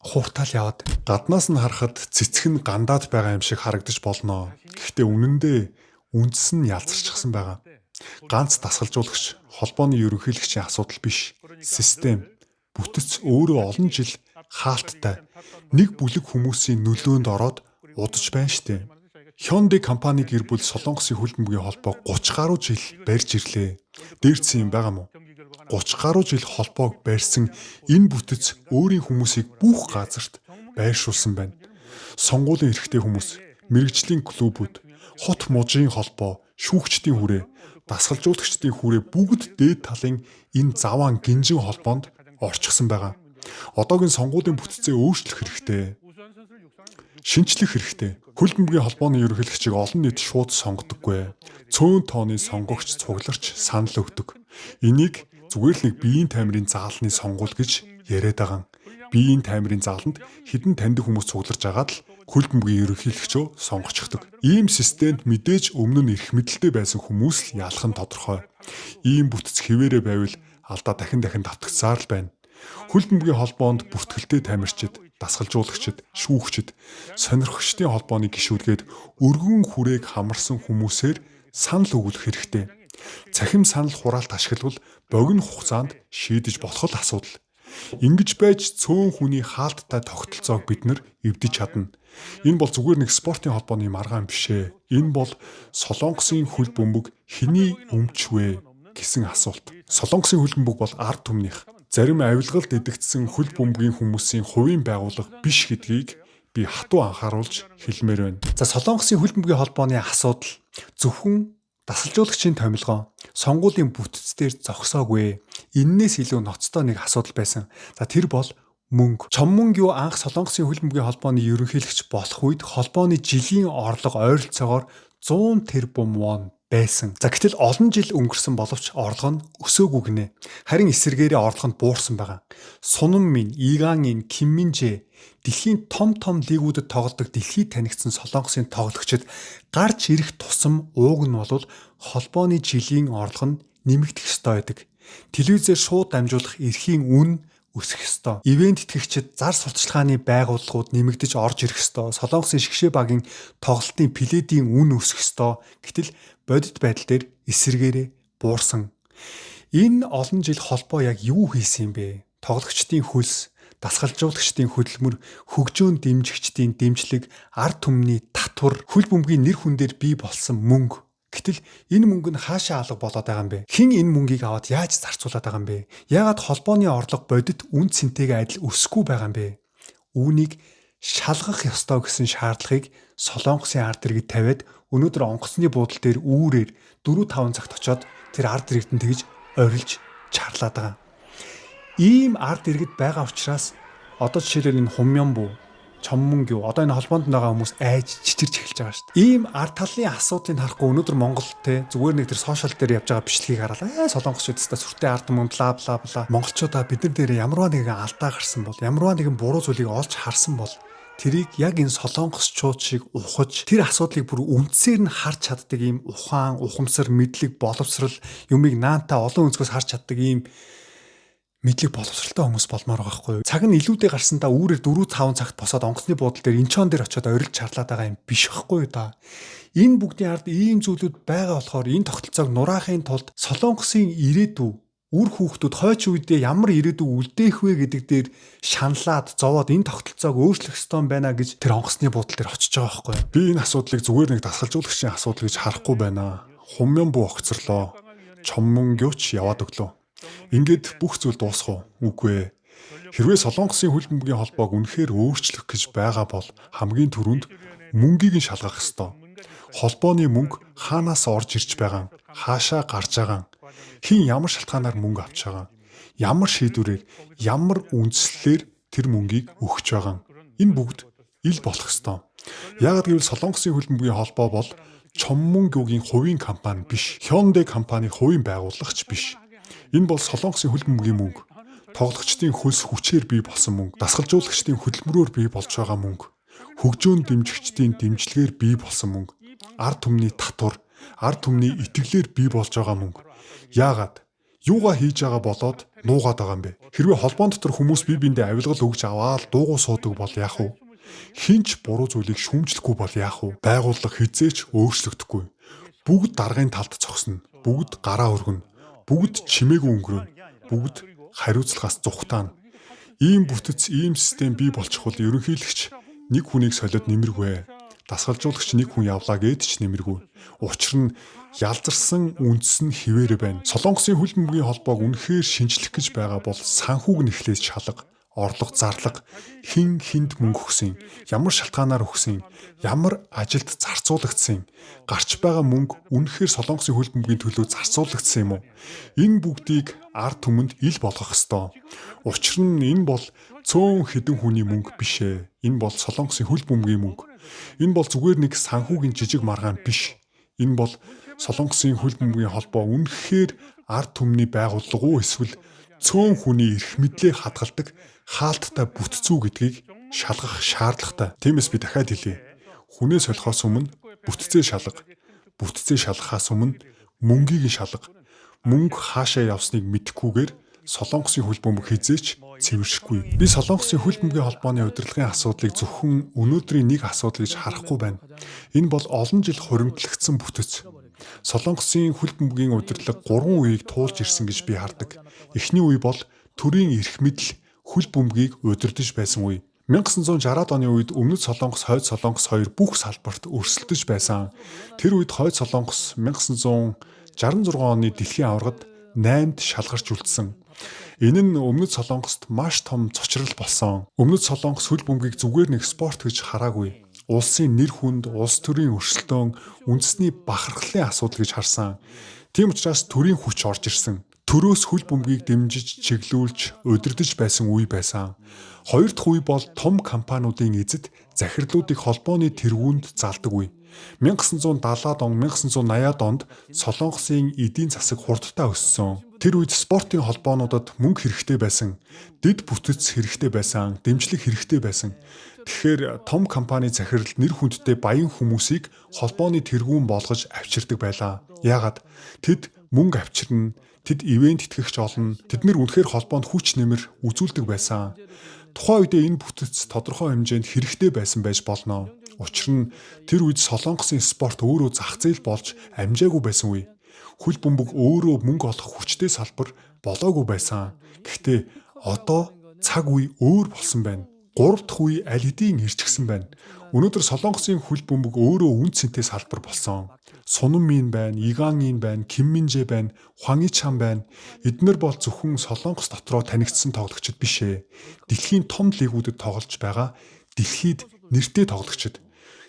S1: хууртаал яваад гаднаас нь харахад цэцэг нь гандаад байгаа юм шиг харагдаж болно. Гэхдээ үнэн дээр үндс нь ялзарчихсан байгаа. Ганц дасгалжуулагч, холбооны ерөнхийлөгчийн асуудал биш. Систем, бүтэц өөрөө олон жил хаалттай нэг бүлэг хүмүүсийн нөлөөнд ороод удаж байна штэ. Hyundai компани гэр бүл Солонгосын хөлбөмбөгийн холбоог 30 гаруй жил барьж ирлээ. Дээрцэн юм байгаа мó. 30 гаруй жил холбоог барьсан энэ бүтэц өөрийн хүмүүсийг бүх газарт байршуулсан байна. Сонгуулийн эрхтэй хүмүүс, мэрэгжлийн клубүүд, хот мужийн холбоо, шүүгчдийн хүрээ, дасгалжуулагчдын хүрээ бүгд дээд талын энэ заваан гинжин холбоонд орчихсон байгаа. Одоогийн сонгуулийн бүтцээ өөрчлөх хэрэгтэй. Шинжлэх хэрэгтэй. Хөлбөмбөгийн холбооны ерөнхийлөгчийг олон нийт шууд сонгодоггүй. Цөөн тооны сонгогч цугларч санал өгдөг. Энийг зүгээр л нэг биеийн таймрын заалны сонгуул гэж яриад байгаа. Биеийн таймрын зааланд хідэн таньдаг хүмүүс цугларч агаад л хөлбөмбөгийн ерөнхийлөгчөө сонгочихдог. Ийм системд мэдээж өмнө нь эрх мэдэлтэй байсан хүмүүс л ялах нь тодорхой. Ийм бүтэц хിവэрэ байвал алдаа дахин давтагцаар л байна. Хөлбөмбөгийн холбоонд бүртгэлтэй тамирчид, дасгалжуулагчид, шүүгчид, сонирхогчдын холбооны гишүүдгээд өргөн хүрээг хамарсан хүмүүсээр санал өгөх хэрэгтэй. Цахим санал хураалт ашиглавал богино хугацаанд шийдэж болох л асуудал. Ингэж байж цөөн хүний хаалттай тогтолцоог бид нар эвдэж чадна. Энэ бол зүгээр нэг спортын холбооны маргаан биш ээ. Энэ бол Солонгосын хөлбөмбөг хэний өмч вэ гэсэн асуулт. Солонгосын хөлбөмбөг бол ард түмнийх. Зарим авилгалд эдэгдсэн хөлбөмбөгийн хүмүүсийн хувийн байгууллага биш гэдгийг би хатуу анхааруулж хэлмээр байна. За Солонгосын хөлбөмбөгийн холбооны асуудал зөвхөн дасгалжуулагчийн томилгоо, сонгуулийн бүтцээр зогсоогүй. Иннээс илүү ноцтой нэг асуудал байсан. За тэр бол мөнгө. Чоммонгю анх Солонгосын хөлбөмбөгийн холбооны ерөнхийлөгч болох үед холбооны жилийн орлого ойролцоогоор 100 тэрбум вон байсан. За гэтэл олон жил өнгөрсөн боловч орлого нь өсөөгүй гинэ. Харин эсэргээрээ орлого нь буурсан байгаа. Сунам Минь, Иган Ин, Ким Минжэ дэлхийн том лигүүдэд тоглодог дэлхийд танигдсан Солонгосын тоглогчид гарч ирэх тусам ууг нь бол холбооны жилийн орлого нь нэмэгдэх ёстой байдаг. Телевизээр шууд дамжуулах эрхийн үн өсөх ёстой. Ивент итгэгчид зар сурталчилгааны байгууллагууд нэмэгдэж орж ирэх ёстой. Солонгосын шгшээ багийн тоглолтын пледийн үн өсөх ёстой. Гэтэл бодит байдал дээр эсэргээрээ буурсан. Энэ олон жил холбоо яг юу хийсэн юм бэ? Тоглогчдын хөлс, дасгалжуулагчдын хөдөлмөр, хөгжөөн дэмжигчдийн дэмжлэг, ард түмний татвар, хөл бөмбөгийн нэр хүн дээр бий болсон мөнгө. Гэтэл энэ мөнгө нь хаашаа алга болоод байгаа юм бэ? Хэн энэ мөнгийг аваад яаж зарцуулаад байгаа юм бэ? Яагаад холбооны орлого бодит үн цэнтэйгээ адил өсөхгүй байгаа юм бэ? Үүнийг шалгах ёстой гэсэн шаардлагыг Солонгосын ард иргэд тавиад өнөөдөр онгоцны буудлын дээр үүрээр 4-5 цагт очоод тэр ард иргэдэнд тэгж орилж чарлаад байгаа. Ийм ард иргэд байгаа учраас одоо жишээлбэл энэ Хумьянбу, Чонмонгийн одоо энэ холбоонд байгаа хүмүүс айж чичирч эхэлж байгаа шүү дээ. Ийм ард талын асуудлыг харахгүй өнөөдөр Монгол те зүгээр нэг тэр сошиал дээр явж байгаа бичлэгийг хараад солонгосчуудаа сүртэй ард юм бла бла бла монголчуудаа бид нар дээр ямарваа нэгэн алдаа гарсан бол ямарваа нэгэн буруу зүйлийг олж харсан бол тэрийг яг энэ солонгосчууд шиг ухаж тэр асуудлыг бүр үндсээр нь харж чаддаг ийм ухаан, ухамсар, мэдлэг, боловсрал юмыг наантаа олон өнцгөөс харж чаддаг ийм мэдлэг боловсралтай хүмүүс болмоор байгаа хгүй юу. Цаг нь илүүдээ гарсандаа үүрээр 4-5 цагт босоод онгоцны буудлын дээр инчон дээр очиод орилж чарлаад байгаа юм биш байхгүй юу да. Энэ бүгдийн ард ийм зүйлүүд байгаа болохоор энэ тогтолцоог нураахын тулд Солонгосын ирээдүй үр хүүхдүүд хойч үедээ ямар ирээдүй үлдээх вэ гэдэг дээр шаналаад зовоод энэ тогтолцоог өөрчлөх ёстой байна гэж тэр онгоцны буудлын дээр очиж байгаа байхгүй юу. Би энэ асуудлыг зүгээр нэг дасгалжуулагчийн асуудал гэж харахгүй байна. Хумьянбу огцорлоо. Чонмонгюч яваад өглөө. Ингээд бүх зүйл дуусах уу? Үгүй ээ. Хэрвээ Солонгосын хөл бөмбөгийн холбоог үнэхээр өөрчлөх гэж байгаа бол хамгийн түрүүнд мөнгийг нь шалгах ёстой. Холбооны мөнгө хаанаас орж ирж байгаа, хаашаа гарч байгаа, хэн ямар шалтгаанаар мөнгө авч байгаа, ямар шийдвэрээр, ямар үндслэлээр тэр мөнгийг өгч байгаа. Энэ бүгд ил болох ёстой. Яагад гэвэл Солонгосын хөл бөмбөгийн холбоо бол Чонмонгюгийн хувийн компани биш, Hyundai компани хувийн байгуулагч биш. Энэ бол Солонгосын хөл бөмбөгийн мөнгө. Тоглогчдын хөлс хүчээр бий болсон мөнгө, дасгалжуулагчдын хөдөлмөрөөр бий болж байгаа мөнгө, хөгжөөн дэмжигчдийн дэмжлэгээр бий болсон мөнгө, ард түмний татвар, ард түмний итгэлээр бий болж байгаа мөнгө. Яагаад? Юугаа хийж байгаа болоод нуугаад байгаа юм бэ? Хэрвээ холбоон дотор хүмүүс бие биендээ авилгал өгж аваад дуугу суудаг бол яах вэ? Хинч буруу зүйлийг шүүмжлэхгүй бол яах вэ? Байгууллага хизээч өөрчлөгдөхгүй. Бүгд даргын талд цогсно. Бүгд гараа өргөнө. Бүгд чимээгүй өнгөрөв. Бүгд хариуцлагаас зүхтаана. Ийм бүтэц, ийм систем бий болчихвол ерөнхийлөгч нэг хүнийг солиод нэмэргүй. Дасгалжуулагч нэг хүн явлаа гээд ч нэмэргүй. Учир нь ялзарсан үндэс нь хിവэрэ байна. Солонгосын хөл бөмбөгийн холбоог үнэхээр шинжлэх гэж байгаа бол санхүүг нь эхлээд шалга. Орлого зарлага, хин хинд мөнгө өгсөн, ямар шалтгаанаар өгсөн, ямар ажилд зарцуулагдсан, гарч байгаа мөнгө үнэхээр Солонгосын хөл бөмбөгийн төлөө зарцуулагдсан юм уу? Энэ бүгдийг ард түмэнд ил болгох ёстой. Учир нь энэ бол цөөн хэдэн хүний мөнгө биш ээ. Энэ бол Солонгосын хөл бөмбөгийн мөнгө. Энэ бол зүгээр нэг санхүүгийн жижиг маргаан биш. Энэ бол Солонгосын хөл бөмбөгийн холбоо үнэхээр ард түмний байгууллага уу эсвэл цөөн хүний эрх мэдлээ хадгалдаг хаалттай бүтцүү гэдгийг шалгах шаардлагатай. Тиймээс би дахиад хэлье. Хүнээ солихоос өмнө бүтцээ шалга. Бүтцээ шалгахаас өмнө мөнгийг шалга. Мөнгө хаашаа явсныг мэдэхгүйгээр Солонгосын хөл бөмбөг хизээч цэвэршихгүй. Би Солонгосын хөл бөмбөгийн холбооны удирдлагын асуудлыг зөвхөн өнөөдрийн нэг асуудал гэж харахгүй байна. Энэ бол олон жил хуримтлагдсан бүтэц. Солонгосын хөл бөмбөгийн удирдлага 3 үеийг туулж ирсэн гэж би хардаг. Эхний үе бол төрийн эрх мэдэл хөл бөмбөгийг удирдах байсан үе. 1960-аад оны үед Өмнөд Солонгос, Хойд Солонгос хоёр бүх салбарт өрсөлдөж байсан. Тэр үед Хойд Солонгос 1966 оны дэлхийн аваргад 8-д шалгарч үлдсэн. Энэ нь Өмнөд Солонгост маш том цочрол болсон. Өмнөд Солонгос хөл бөмбөгийг зүгээр нэг спорт гэж хараагүй. Улсын нэр хүнд, улс төрийн өрсөлдөөн, үндэсний бахархлын асуудал гэж харсан. Тийм учраас төрийн хүч орж ирсэн. Төрөөс хөл бөмбөгийг дэмжиж, чиглүүлж, удирдах байсан үе байсан. Хоёр дахь үе бол том компаниудын эзэд захирлуудыг холбооны тэргуунд залдаг үе. 1970-аад он, 1980-аад онд Солонгосын эдийн засаг хурдтай өссөн. Тэр үед спортын холбоонуудад мөнгө хэрэгтэй байсан, дэд бүтэц хэрэгтэй байсан, дэмжлэг хэрэгтэй байсан. Тэгэхээр том компани захирал нэр хүндтэй баян хүмүүсийг холбооны тэргүүн болгож авчирдаг байлаа. Яагаад? Тэд мөнгө авчирна, тэд ивент итгэгч олно, тэднэр үнэхээр холбоонд хүч нэмэр үзүүлдэг байсан. Тухайн үедээ энэ бүтэц тодорхой хэмжээнд хэрэгтэй байсан байж болно. Учир нь тэр үед Солонгосын спорт өөрөө зах зээл болж амжаагүй байсан үе. Хөл бөмбөг өөрөө мөнгө олох хүчтэй салбар болоогүй байсан. Гэхдээ одоо цаг үе өөр болсон байна. 3 дахь үе аль хэдийн ирчихсэн байна. Өнөөдөр Солонгосын хөл бөмбөг өөрөө үн цэнтэй салбар болсон. Сунан Мин байна, Иган Ин байна, Ким Минжэ байна, Хван Ичан байна. Эднэр бол зөвхөн Солонгос дотроо танигдсан тоглогчид биш ээ. Дэлхийн том лигүүдэд тоглож байгаа дэлхийд нэртэй тоглогчид.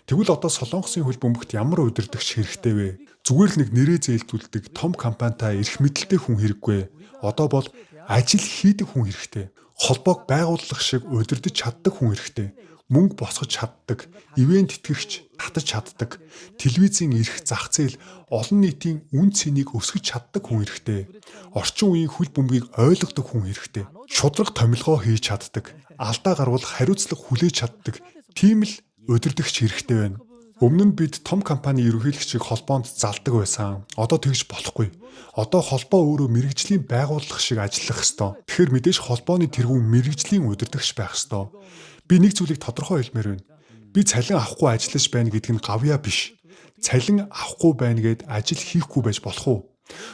S1: Тэгвэл одоо Солонгосын хөл бөмбөгт ямар удирдагч хэрэгтэй вэ? Зүгээр л нэг нэрээ зээлдүүлдэг том компанитай эрх мэдэлтэй хүн хэрэггүй. Одоо бол ажил хийдэг хүн хэрэгтэй. Холбоог байгууллах шиг удирдах чаддаг хүн хэрэгтэй. Мөнгө босгож чаддаг, ивент итгэгч татаж чаддаг, телевизийн эрх зах зээл, олон нийтийн үн цэнийг өсгөж чаддаг хүн хэрэгтэй. Орчин үеийн хөл бөмбөгийг ойлгодог хүн хэрэгтэй. Шудраг томилгоо хийж чаддаг, алдаа гарвал хариуцлага хүлээж чаддаг, тийм л удирдагч хэрэгтэй байна. Өмнө нь бид том компани ерөнхийлөгчийг холбоонд залдаг байсан. Одоо тэгж болохгүй. Одоо холбоо өөрөө мэрэгжлийн байгууллага шиг ажиллах ёстой. Тэгэхээр мэдээж холбооны тэргүүн мэрэгжлийн удирдагч байх ёстой. Би нэг зүйлийг тодорхой хэлмээр байна. Би цалин авахгүй ажиллаж байна гэдэг нь гавьяа биш. Цалин авахгүй байна гэд ажил хийхгүй байж болох уу?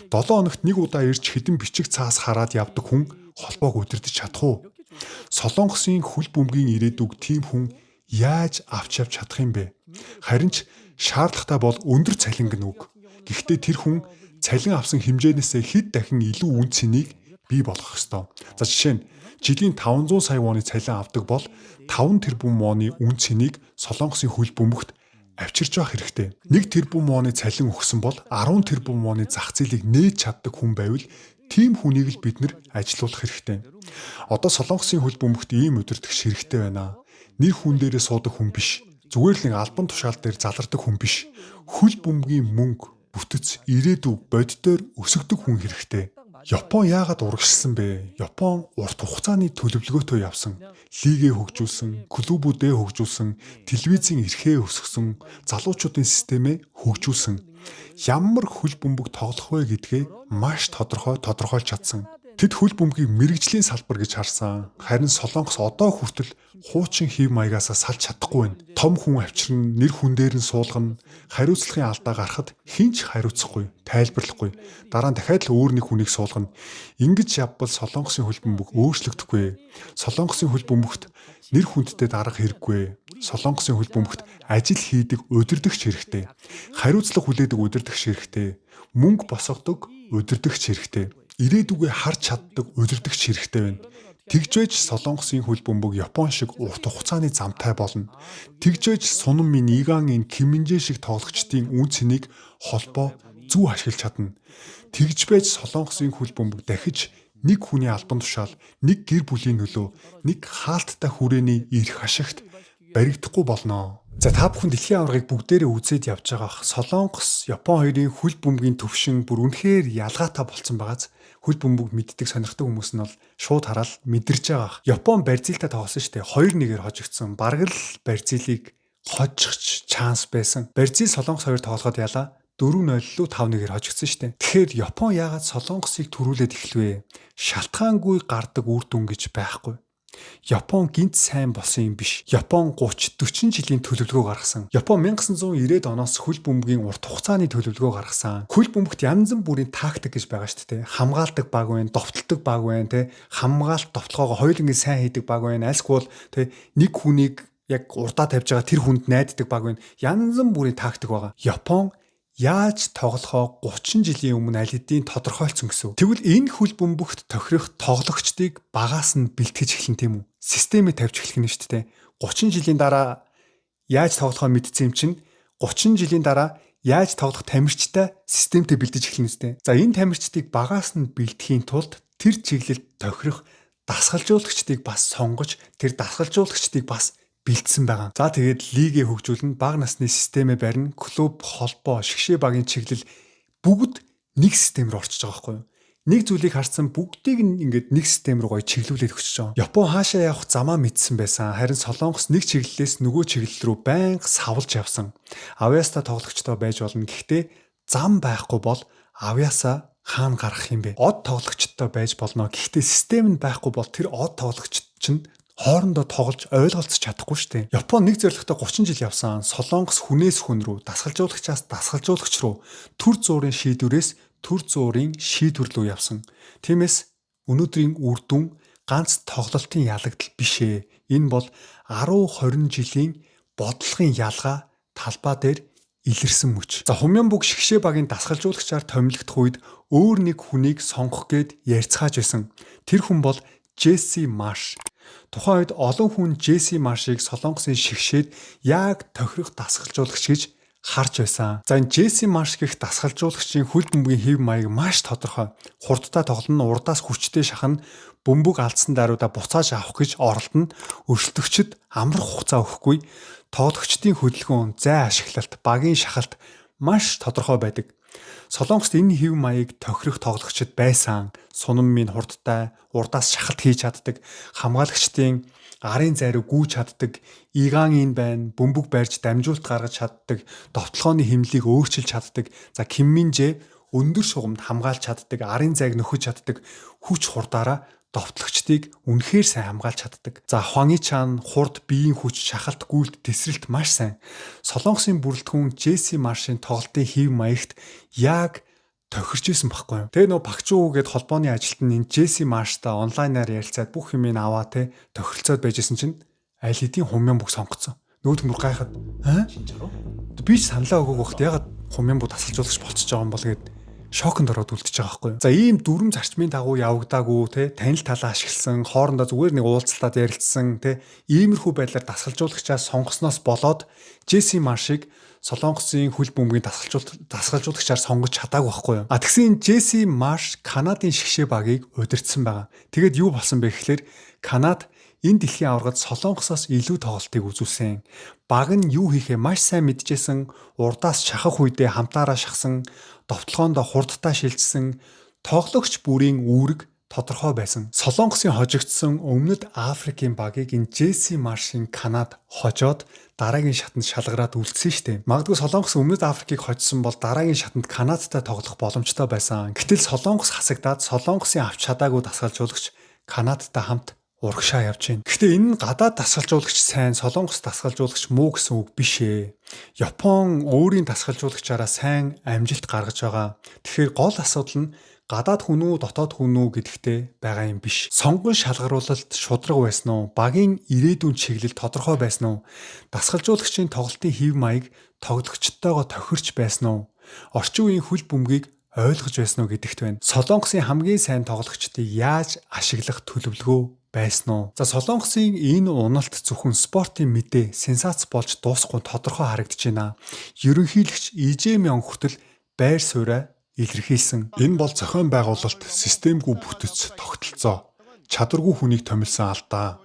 S1: 7 хоногт нэг удаа ирж хэдэн бичиг цаас хараад явдаг хүн холбоог удирдах чадах уу? Солонгосын хөл бөмбөгийн ирээдүг тийм хүн яаж авч явж чадах юм бэ? Харин ч шаардлагатай бол өндөр цалинг нь үг. Гэхдээ тэр хүн цалин авсан хэмжээнээсээ хэд дахин илүү үн цэнийг бий болгох ёстой. За жишээ нь жилийн 500 сая воны цалин авдаг бол 5 тэрбум воны үн цэнийг Солонгосын хөл бөмбөгт авчирч явах хэрэгтэй. 1 тэрбум воны цалин өгсөн бол 10 тэрбум воны зах зээлийг нээж чаддаг хүн байвал тийм хүнийг л бид нэр ажилуулах хэрэгтэй. Одоо Солонгосын хөл бөмбөгт ийм удирдагч хэрэгтэй байна. Нэр хүн дээрээ суудаг хүн биш. Зүгээр л нэг албан тушаал дээр залардаг хүн биш. Хөл бөмбөгийн мөнгө, бүтэц, ирээдүй боддоор өсгдөг хүн хэрэгтэй. Япон яагаад урагшилсан бэ? Япон урт хугацааны төлөвлөгөөтэй явсан. Лигээ хөгжүүлсэн, клубүүдээ хөгжүүлсэн, телевизийн эрхээ өсгсөн, залуучуудын системээ хөгжүүлсэн. Ямар хөл бөмбөг тоглох вэ гэдгээ маш тодорхойлж чадсан. Тэд хөл бөмбөгийг мэрэгжлийн салбар гэж харсан. Харин Солонгос одоо хүртэл хуучин хэв маягаасаа салж чадахгүй байна. Том хүн авчирна, нэр хүн дээр нь суулгана, хариуцлагын алдаа гарахад хинч хариуцахгүй, тайлбарлахгүй. Дараа нь дахиад л өөр нэг хүнийг суулгана. Ингэж явбал Солонгосын хөл бөмбөг өөрчлөгдөхгүй. Солонгосын хөл бөмбөгт нэр хүндтэй дарга хэрэггүй. Солонгосын хөл бөмбөгт ажил хийдэг удирдагч хэрэгтэй. Хариуцлага хүлээдэг удирдагч хэрэгтэй. Мөнгө босгодог удирдагч хэрэгтэй. Ирээдүгээ харж чаддаг удирдагч хэрэгтэй байна. Тэгж байж Солонгосын хөл бөмбөг Япон шиг урт хугацааны замтай болно. Тэгж байж Сунан Мин, Иган Ин, Ким Минжэ шиг тоглогчдын үн цэнийг холбоо зөв ашиглаж чадна. Тэгж байж Солонгосын хөл бөмбөг дахиж нэг хүний албан тушаал, нэг гэр бүлийн нөлөө, нэг хаалттай хүрээний эрх ашигт баригдахгүй болно. За та бүхэн дэлхийн аваргыг бүгдээрээ үзээд явж байгаах. Солонгос, Япон хоёрын хөл бөмбөгийн төвшин бүр үнэхээр ялгаатай болцсон байгааз хөл бөмбөг мэддэг сонирхдаг хүмүүс нь бол шууд хараад мэдэрч байгаах. Япон Бразилтай тоглосон шүү дээ. 2-1-ээр хожигдсон. Бараг л Бразилийг хожих шанс байсан. Бразил Солонгос хоёр тоглоход ялаа 4-0 лөө 5-1-ээр хожигдсон шүү дээ. Тэгэхээр Япон яагаад Солонгосыг төрүүлээд эхлэвэ? Шалтгаангүй гардаг үр дүн гэж байхгүй. Япон гинт сайн болсон юм биш. Япон 30-40 жилийн төлөвлөгөө гаргасан. Япон 1990-ад оноос хөл бөмбөгийн урт хугацааны төлөвлөгөө гаргасан. Хөл бөмбөгт янз бүрийн тактик гэж байгаа шүү дээ. Хамгаалдаг баг байна, довтолдог баг байна, тэ хамгаалт довтлогоогоо хоёулангийн сайн хийдэг баг байна. Альсгүй бол тэ нэг хүнийг яг урдаа тавьж байгаа тэр хүнд найддаг баг байна. Янз бүрийн тактик байгаа. Япон яаж тоглохоо 30 жилийн өмнө аль хэдийн тодорхойлцсон гэсэн. Тэгвэл энэ хөл бөмбөгт тохирох тоглогчдыг багаас нь бэлтгэж эхлэн тийм үү? Системээ тавьж эхлэх нь шүү дээ. 30 жилийн дараа яаж тоглохоо мэдсэн юм чинь 30 жилийн дараа яаж тоглох тамирчтай системтэй бэлдэж эхлэнэ үстэй. За энэ тамирчдыг багаас нь бэлтгэхийн тулд тэр чиглэлд тохирох дасгалжуулагчдыг бас сонгож тэр дасгалжуулагчдыг бас бэлдсэн байгаа. За тэгээд лигээ хөгжүүлнэ, бага насны системээ барина, клуб, холбоо, шгшээ багийн чиглэл бүгд нэг системээр орчиж байгаа байхгүй юу? Нэг зүйлийг харсан бүгдийг нь ингээд нэг систем рүү гоё чиглүүлээд өгч байгаа. Япон хаашаа явах замаа мэдсэн байсан. Харин Солонгос нэг чиглэлээс нөгөө чиглэл рүү байнга савлж явсан. Авьяастай тоглогчтой байж болно. Гэхдээ зам байхгүй бол авьяасаа хаана гарах юм бэ? Од тоглогчтой байж болно. Гэхдээ систем нь байхгүй бол тэр од тоглогчд чинь хоорондоо тоглож ойлголцож чадахгүй шүү дээ. Япон нэг зорилготой 30 жил явсан. Солонгос хүнээс хүн рүү, дасгалжуулагчаас дасгалжуулагч руу төр зуурын шийдвэрээс төр зуурын шийдвэр рүү явсан. Тиймээс өнөөдрийн үр дүн ганц тоглолтын ялагдал биш ээ. Энэ бол 10-20 жилийн бодлогын ялгаа талбай дээр илэрсэн мөч. За Хумянбуг шгшээ багийн дасгалжуулагчаар томилогдох үед өөр нэг хүнийг сонгох гээд ярьцгааж байсан. Тэр хүн бол Джесси Марш. Тухайн үед олон хүн Джесси Маршийг Солонгосын шгшээд яг тохирох дасгалжуулагч гэж харж байсан. За энэ Джесси Марш гэх дасгалжуулагчийн хөл бөмбөгийн хэв маяг маш тодорхой. Хурдтай тоглоно, урдаас хүчтэй шахна, бөмбөг алдсан даруйда буцааж авах гэж оролдоно. Өрсөлдөгчд амрах хугацаа өгөхгүй. Тоглогчдын хөдөлгөөн, зай ашиглалт, багийн шахалт маш тодорхой байдаг. Солонгост энэ хэв маяг тохирох тоглогчд байсан. Сунам минь хурдтай, урдаас шахалт хийж чаддаг, хамгаалагчдын арын зайруу гүйж чаддаг, Иган ин байна, бөмбөг барьж дамжуулт гаргаж чаддаг, довтлооны хэмнэлийг өөрчилж чаддаг. За Ким Мин Жэ өндөр шугамд хамгаалж чаддаг, арын зайг нөхөж чаддаг, хүч хурдаараа довтлогчдыг үнэхээр сайн хамгаалж чаддаг. За Хван И Чан хурд, биеийн хүч, шахалт, гүйлт, тесрэлт маш сайн. Солонгосын бүрэлдэхүүн Джесси Маршийн тоглолтын хэв маягт яг тохирч исэн байхгүй юу. Тэгээ нөө Пакчуу гээд холбооны ажилтан энэ Джесси Марштай онлайнаар ярилцаад бүх юмыг аваа те тохиролцоод байжсэн чинь аль хэдийн Хумянбуг сонгоцсон. Нүүд мөр гайхаад
S2: Шинжаруу.
S1: би ч саналаа өгөөг багт ягаад Хумянбуг тасалжуулагч болчихж байгаа юм бол гээд шоконд ороод үлдчихэж байгаа байхгүй юу. За ийм дүрм зарчмын дагуу явагдаагүй те танил талаа ашигласан, хоорондоо зүгээр нэг уулзалтад ярилцсан те иймэрхүү байдлаар дасгалжуулагчаа сонгосноос болоод Джесси Маршийг Солонгосын хөл бөмбөгийн дасгалжуулагчаар сонгож чадаагүй байхгүй юу. Тэгсэн Джесси Марш Канадын шгшээ багийг удирдсан байгаа. Тэгээд юу болсон бэ гэхээр Канад энэ дэлхийн аваргад Солонгосоос илүү тоглолтыг үзүүлсэн. Баг нь юу хийхээ маш сайн мэдчихсэн, урдаас шахах үедээ хамтаараа шахсан, довтлоондоо хурдтай шилжсэн, тоглогч бүрийн үүрэг тодорхой байсан. Солонгосын хожигдсон Өмнөд Африкийн багийг энэ Джесси Маршийн Канад хожоод дараагийн шатанд шалгараад үлдсэн шүү дээ. Магадгүй Солонгос Өмнөд Африкийг хожсон бол дараагийн шатанд Канадтай тоглох боломжтой байсан. Гэтэл Солонгос хасагдаад Солонгосын авч чадаагүй дасгалжуулагч Канадтай хамт урагшаа явж байна. Гэхдээ энэ нь гадаад дасгалжуулагч сайн, Солонгос дасгалжуулагч муу гэсэн үг биш ээ. Япон өөрийн дасгалжуулагчаараа сайн амжилт гаргаж байгаа. Тэгэхээр гол асуудал нь гадаад хүн үү, дотоод хүн үү гэдэгтээ байгаа юм биш. Сонгон шалгаруулалт шудраг байсан уу? Багийн ирээдүйн чиглэл тодорхой байсан уу? Дасгалжуулагчийн тоглолтын хэв маяг тоглогчтойгоо тохирч байсан уу? Орчин үеийн хөл бөмбөгийг ойлгож байсан уу гэдэгт байна. Солонгосын хамгийн сайн тоглогчдыг яаж ашиглах төлөвлөгөө байсан уу? За Солонгосын энэ уналт зөвхөн спортын мэдээ, сенсац болж дуусахгүй тодорхой харагдаж байна. Ерөнхийлөгч Ижемян хүртэл байр сууриа илэрхийлсэн. Энэ бол зохион байгуулалт системгүй бүтэц тогтолцоо. Чадваргүй хүнийг томилсон алдаа.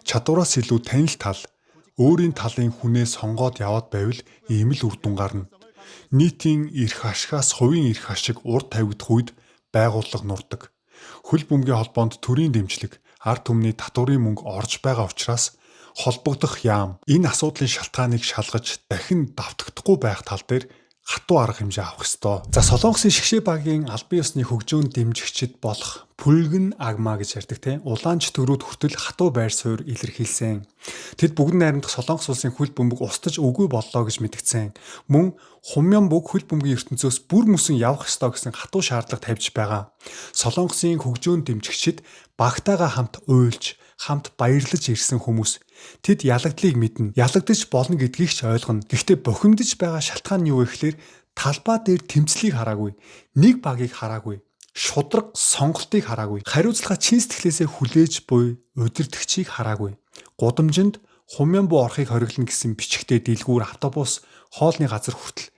S1: Чадвараас илүү танил тал, өөрийн талын хүнээ сонгоод яваад байвал ийм л үр дүн гарна. Нийтийн эрх ашигаас хувийн эрх ашиг урд тавигдах үед байгууллага нурдаг. Хөл бөмбөгийн холбоонд төрийн дэмжлэг, ард түмний татварын мөнгө орж байгаа учраас холбогдох яам энэ асуудлын шалтгааныг шалгаж дахин давтагдахгүй байх тал дээр хатуу арга хэмжээ авах ёстой. За Солонгосын шгшээ багийн албан ёсны хөгжөөнд дэмжигчид болох Пүлгэн Агма гэж ярьдаг тийм улаанч төрүүд хүртэл хатуу байр суурь илэрхийлсэн. Тэд бүгд найрамдах Солонгос улсын хөл бөмбөг устж үгүй боллоо гэж мэдгдсэн. Мөн Хумянбуг хөл бөмбөгийн ертөнцөөс бүр мөсөн явах ёстой гэсэн хатуу шаардлага тавьж байгаа. Солонгосын хөгжөөнд дэмжигчид багтаага хамт уйлж, хамт баярлаж ирсэн хүмүүс. Тэд ялагдлыг мэднэ. Ялагдаж болно гэдгийг ч ойлгоно. Гэхдээ бухимдаж байгаа шалтгаан нь юу вэ гэхээр талбай дээр тэмцлийг хараагүй. Нэг багийг хараагүй. Шудраг сонголтыг хараагүй. Хариуцлага чин сэтгэлээсээ хүлээж буй удирдагчийг хараагүй. Гудамжинд Хумянбу орохыг хориглоно гэсэн бичгтээ дэлгүүр автобус хоолны газар хүртэл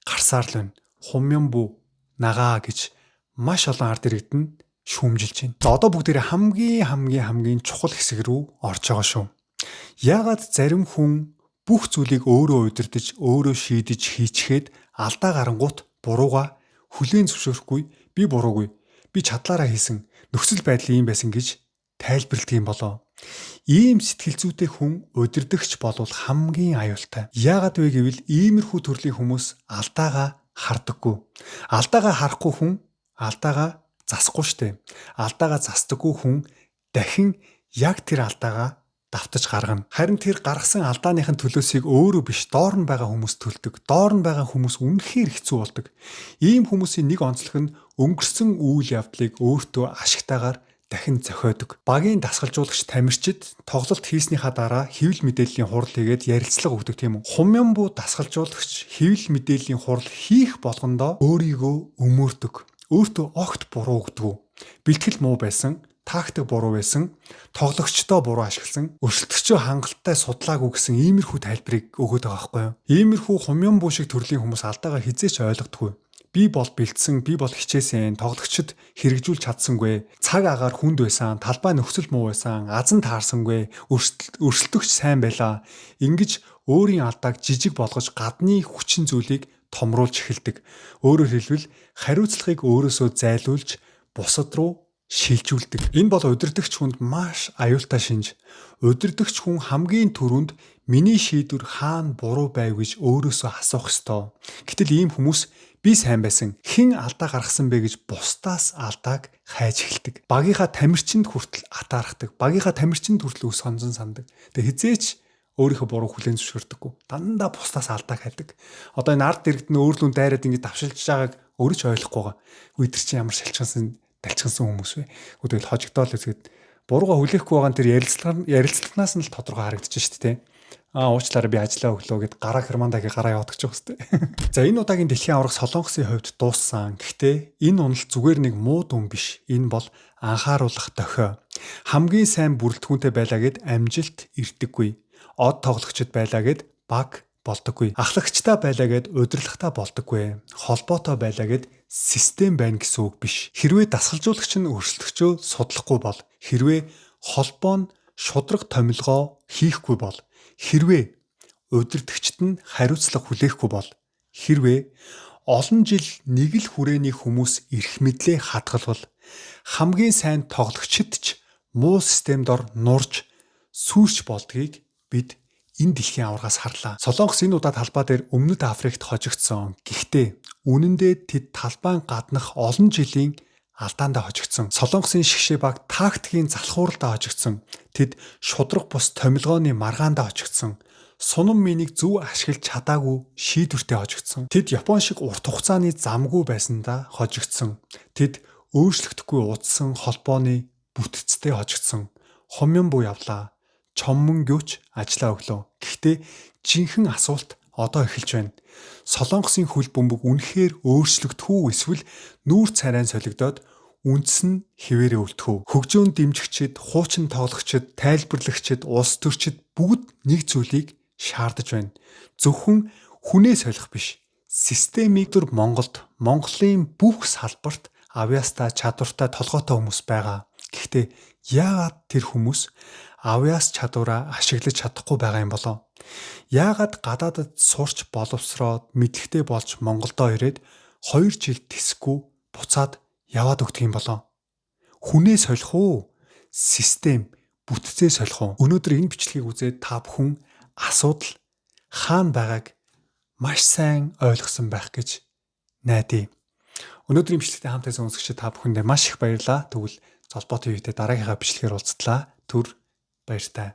S1: гарсаар л байна. Хумянбу нагаа гэж маш олон ард иргэдэнд шүүмжилж байна. За одоо бүгдээрээ хамгийн чухал хэсэг рүү орж байгаа шүү. Яагаад зарим хүн бүх зүйлийг өөрөө удирдах, өөрөө шийдэж хийчихэд алдаа гарангуут бурууга хүлээн зөвшөөрөхгүй, би буруугүй, би чадлаараа хийсэн, нөхцөл байдал ийм байсан гэж тайлбарладаг юм болоо. Ийм сэтгэл зүйтэй хүн удирдахч болвол хамгийн аюултай. Яагаад вэ гэвэл иймэрхүү төрлийн хүмүүс алдаагаа хардаггүй. Алдаагаа харахгүй хүн алдаагаа засахгүй штэ. Алдаагаа засдаггүй хүн дахин яг тэр алдаагаа давтаж гаргана. Харин тэр гаргасан алдааныхын төлөөсийг өөрөө биш доор нь байгаа хүмүүс төлдөг. Доор нь байгаа хүмүүс үнэхээр хэцүү болдог. Ийм хүмүүсийн нэг онцлог нь өнгөрсөн үйл явдлыг өөртөө ашигтайгаар дахин зохиодог. Багийн дасгалжуулагч тамирчид тоглолт хийснийхаа дараа хэвлэл мэдээллийн хурал хийгээд ярилцлага өгдөг тийм үү. Хумянбуу дасгалжуулагч хэвлэл мэдээллийн хурал хийх болгондоо өөрийгөө өмөрдөг. Өөртөө огт буруу өгдөг. Бэлтгэл муу байсан, тактик буруу байсан, тоглогчдоо буруу ашигласан, өрсөлдөгчөө хангалттай судлаагүй гэсэн иймэрхүү тайлбарыг өгöd байгаа байхгүй юу? Иймэрхүү хумянбуу шиг төрлийн хүмүүс алдаагаа хизээч ойлгодоггүй. Би бол бэлдсэн, би бол хичээсэн, тоглогчид хэрэгжүүлж чадсангүй, цаг агаар хүнд байсан, талбай нөхцөл муу байсан, азан таарсангүй, өрсөлдөгч сайн байлаа. Ингэж өөрийн алдааг жижиг болгож гадны хүчин зүйлийг томруулж эхэлдэг. Өөрөөр хэлбэл хариуцлагыг өөрөөсөө зайлуулж бусад руу шилжүүлдэг. Энэ бол удирдагч хүнд маш аюултай шинж. Удирдагч хүн хамгийн түрүүнд миний шийдвэр хаана буруу байв гэж өөрөөсөө асуух ёстой. Гэтэл ийм хүмүүс би сайн байсан. Хэн алдаа гаргасан бэ гэж бусдаас алдааг хайж эхэлдэг. Багийнхаа тамирчинд хүртэл атаархдаг. Багийнхаа тамирчинд хүртэл өс сонзон сандаг. Тэгээ хизээч өөрийнхөө буруу хүлээн зөвшөөрдөггүй. Дандаа бусдаас алдааг хайдаг. Одоо энэ ард дэрэгд нь өөрлөөн дайраад ингэ давшилж байгааг өөрөө ч ойлгохгүй байгаа. Үдир чи ямар шалчгансан далчгансан хүмүүс вэ? Тэгэл хожигдоол үзгээд бурууга хүлээхгүй байгаа нь тэр ярилцлаганаас нь л тодорхой харагдаж шүү дээ. Уучлаарай би ажиллаа өглөө гэд гараа хермандагийн гараа явуулдаг ч басна. За энэ удаагийн дэлхийн аврах Солонгосын хувьд дууссан. Гэхдээ энэ унал зүгээр нэг муу дүн биш. Энэ бол анхааруулах дохио. Хамгийн сайн бүрэлдэхүүнтэй байлаа гэд амжилт ирдэггүй. Од тоглогчд байлаа гэд баг болдоггүй. Ахлагчтай байлаа гэд удирдлагатай болдоггүй. Холбоотой байлаа гэд систем байна гэсэн үг биш. Хэрвээ дасгалжуулагч нь өрсөлдөгчөө судлахгүй бол, хэрвээ холбоо нь шудраг томилгоо хийхгүй бол, хэрвээ удирдагчд нь хариуцлага хүлээхгүй бол, хэрвээ олон жил нэг л хүрээний хүмүүс эрх мэдлээ хадгалвал, хамгийн сайн тоглогчд ч муу системд ор нурж сүүрч болдгийг бид энэ дэлхийн аваргаас харлаа. Солонгос энэ удаа талбай дээр Өмнөд Африкт хожигдсон. Гэхдээ үнэн дээр тэд талбайн гаднах олон жилийн алдаандаа хожигдсон. Солонгосын шгшээ баг тактикийн залхууралдаа хожигдсон. Тэд шудраг бус томилгооны маргаандаа хожигдсон. Сунам минийг зөв ашиглаж чадаагүй шийдвэртэй хожигдсон. Тэд Япон шиг урт хугацааны замгүй байсандаа хожигдсон. Тэд өөрчлөгдөхгүй удсан холбооны бүтцтэй хожигдсон. Хумянбуу явлаа. Чоммонгүйч ажиллаа өглөө. Гэхдээ жинхэнэ асуулт одоо эхэлж байна. Солонгосын хөл бөмбөг үнэхээр өөрчлөгдөх үү эсвэл нүүр царайн солигдоод үндэс нь хэвээрээ үлдэх үү? Хөгжөөн дэмжигчид, хуучин тоглогчид, тайлбарлагчид, улс төрчид бүгд нэг зүйлийг шаардаж байна. Зөвхөн хүнээ солих биш. Системийг дөр Монголын бүх салбарт авьяастай, чадвартай, толгойтой хүмүүс байгаа. Гэхдээ яагаад тэр хүмүүс авьяас чадвараа ашиглаж чадахгүй байгаа юм болов? Яагаад гадаадд сурч боловсроод мэдлэгтэй болж Монголдо ирээд 2 жил тэсэхгүй буцаад яваад өгдөг юм болов? Хүнээ солих уу? Систем, бүтцээ солих уу? Өнөөдөр энэ бичлэгийг үзээд та бүхэн асуудал хаана байгааг маш сайн ойлгосон байх гэж найдаа. Өнөөдрийн бичлэгтээ хамтдаа үзэгч та бүхэндээ маш их баярлалаа. Тэгвэл Золбоо ТV-тэй дараагийнхаа бичлэгээр уулзтлаа. Түр баяртай.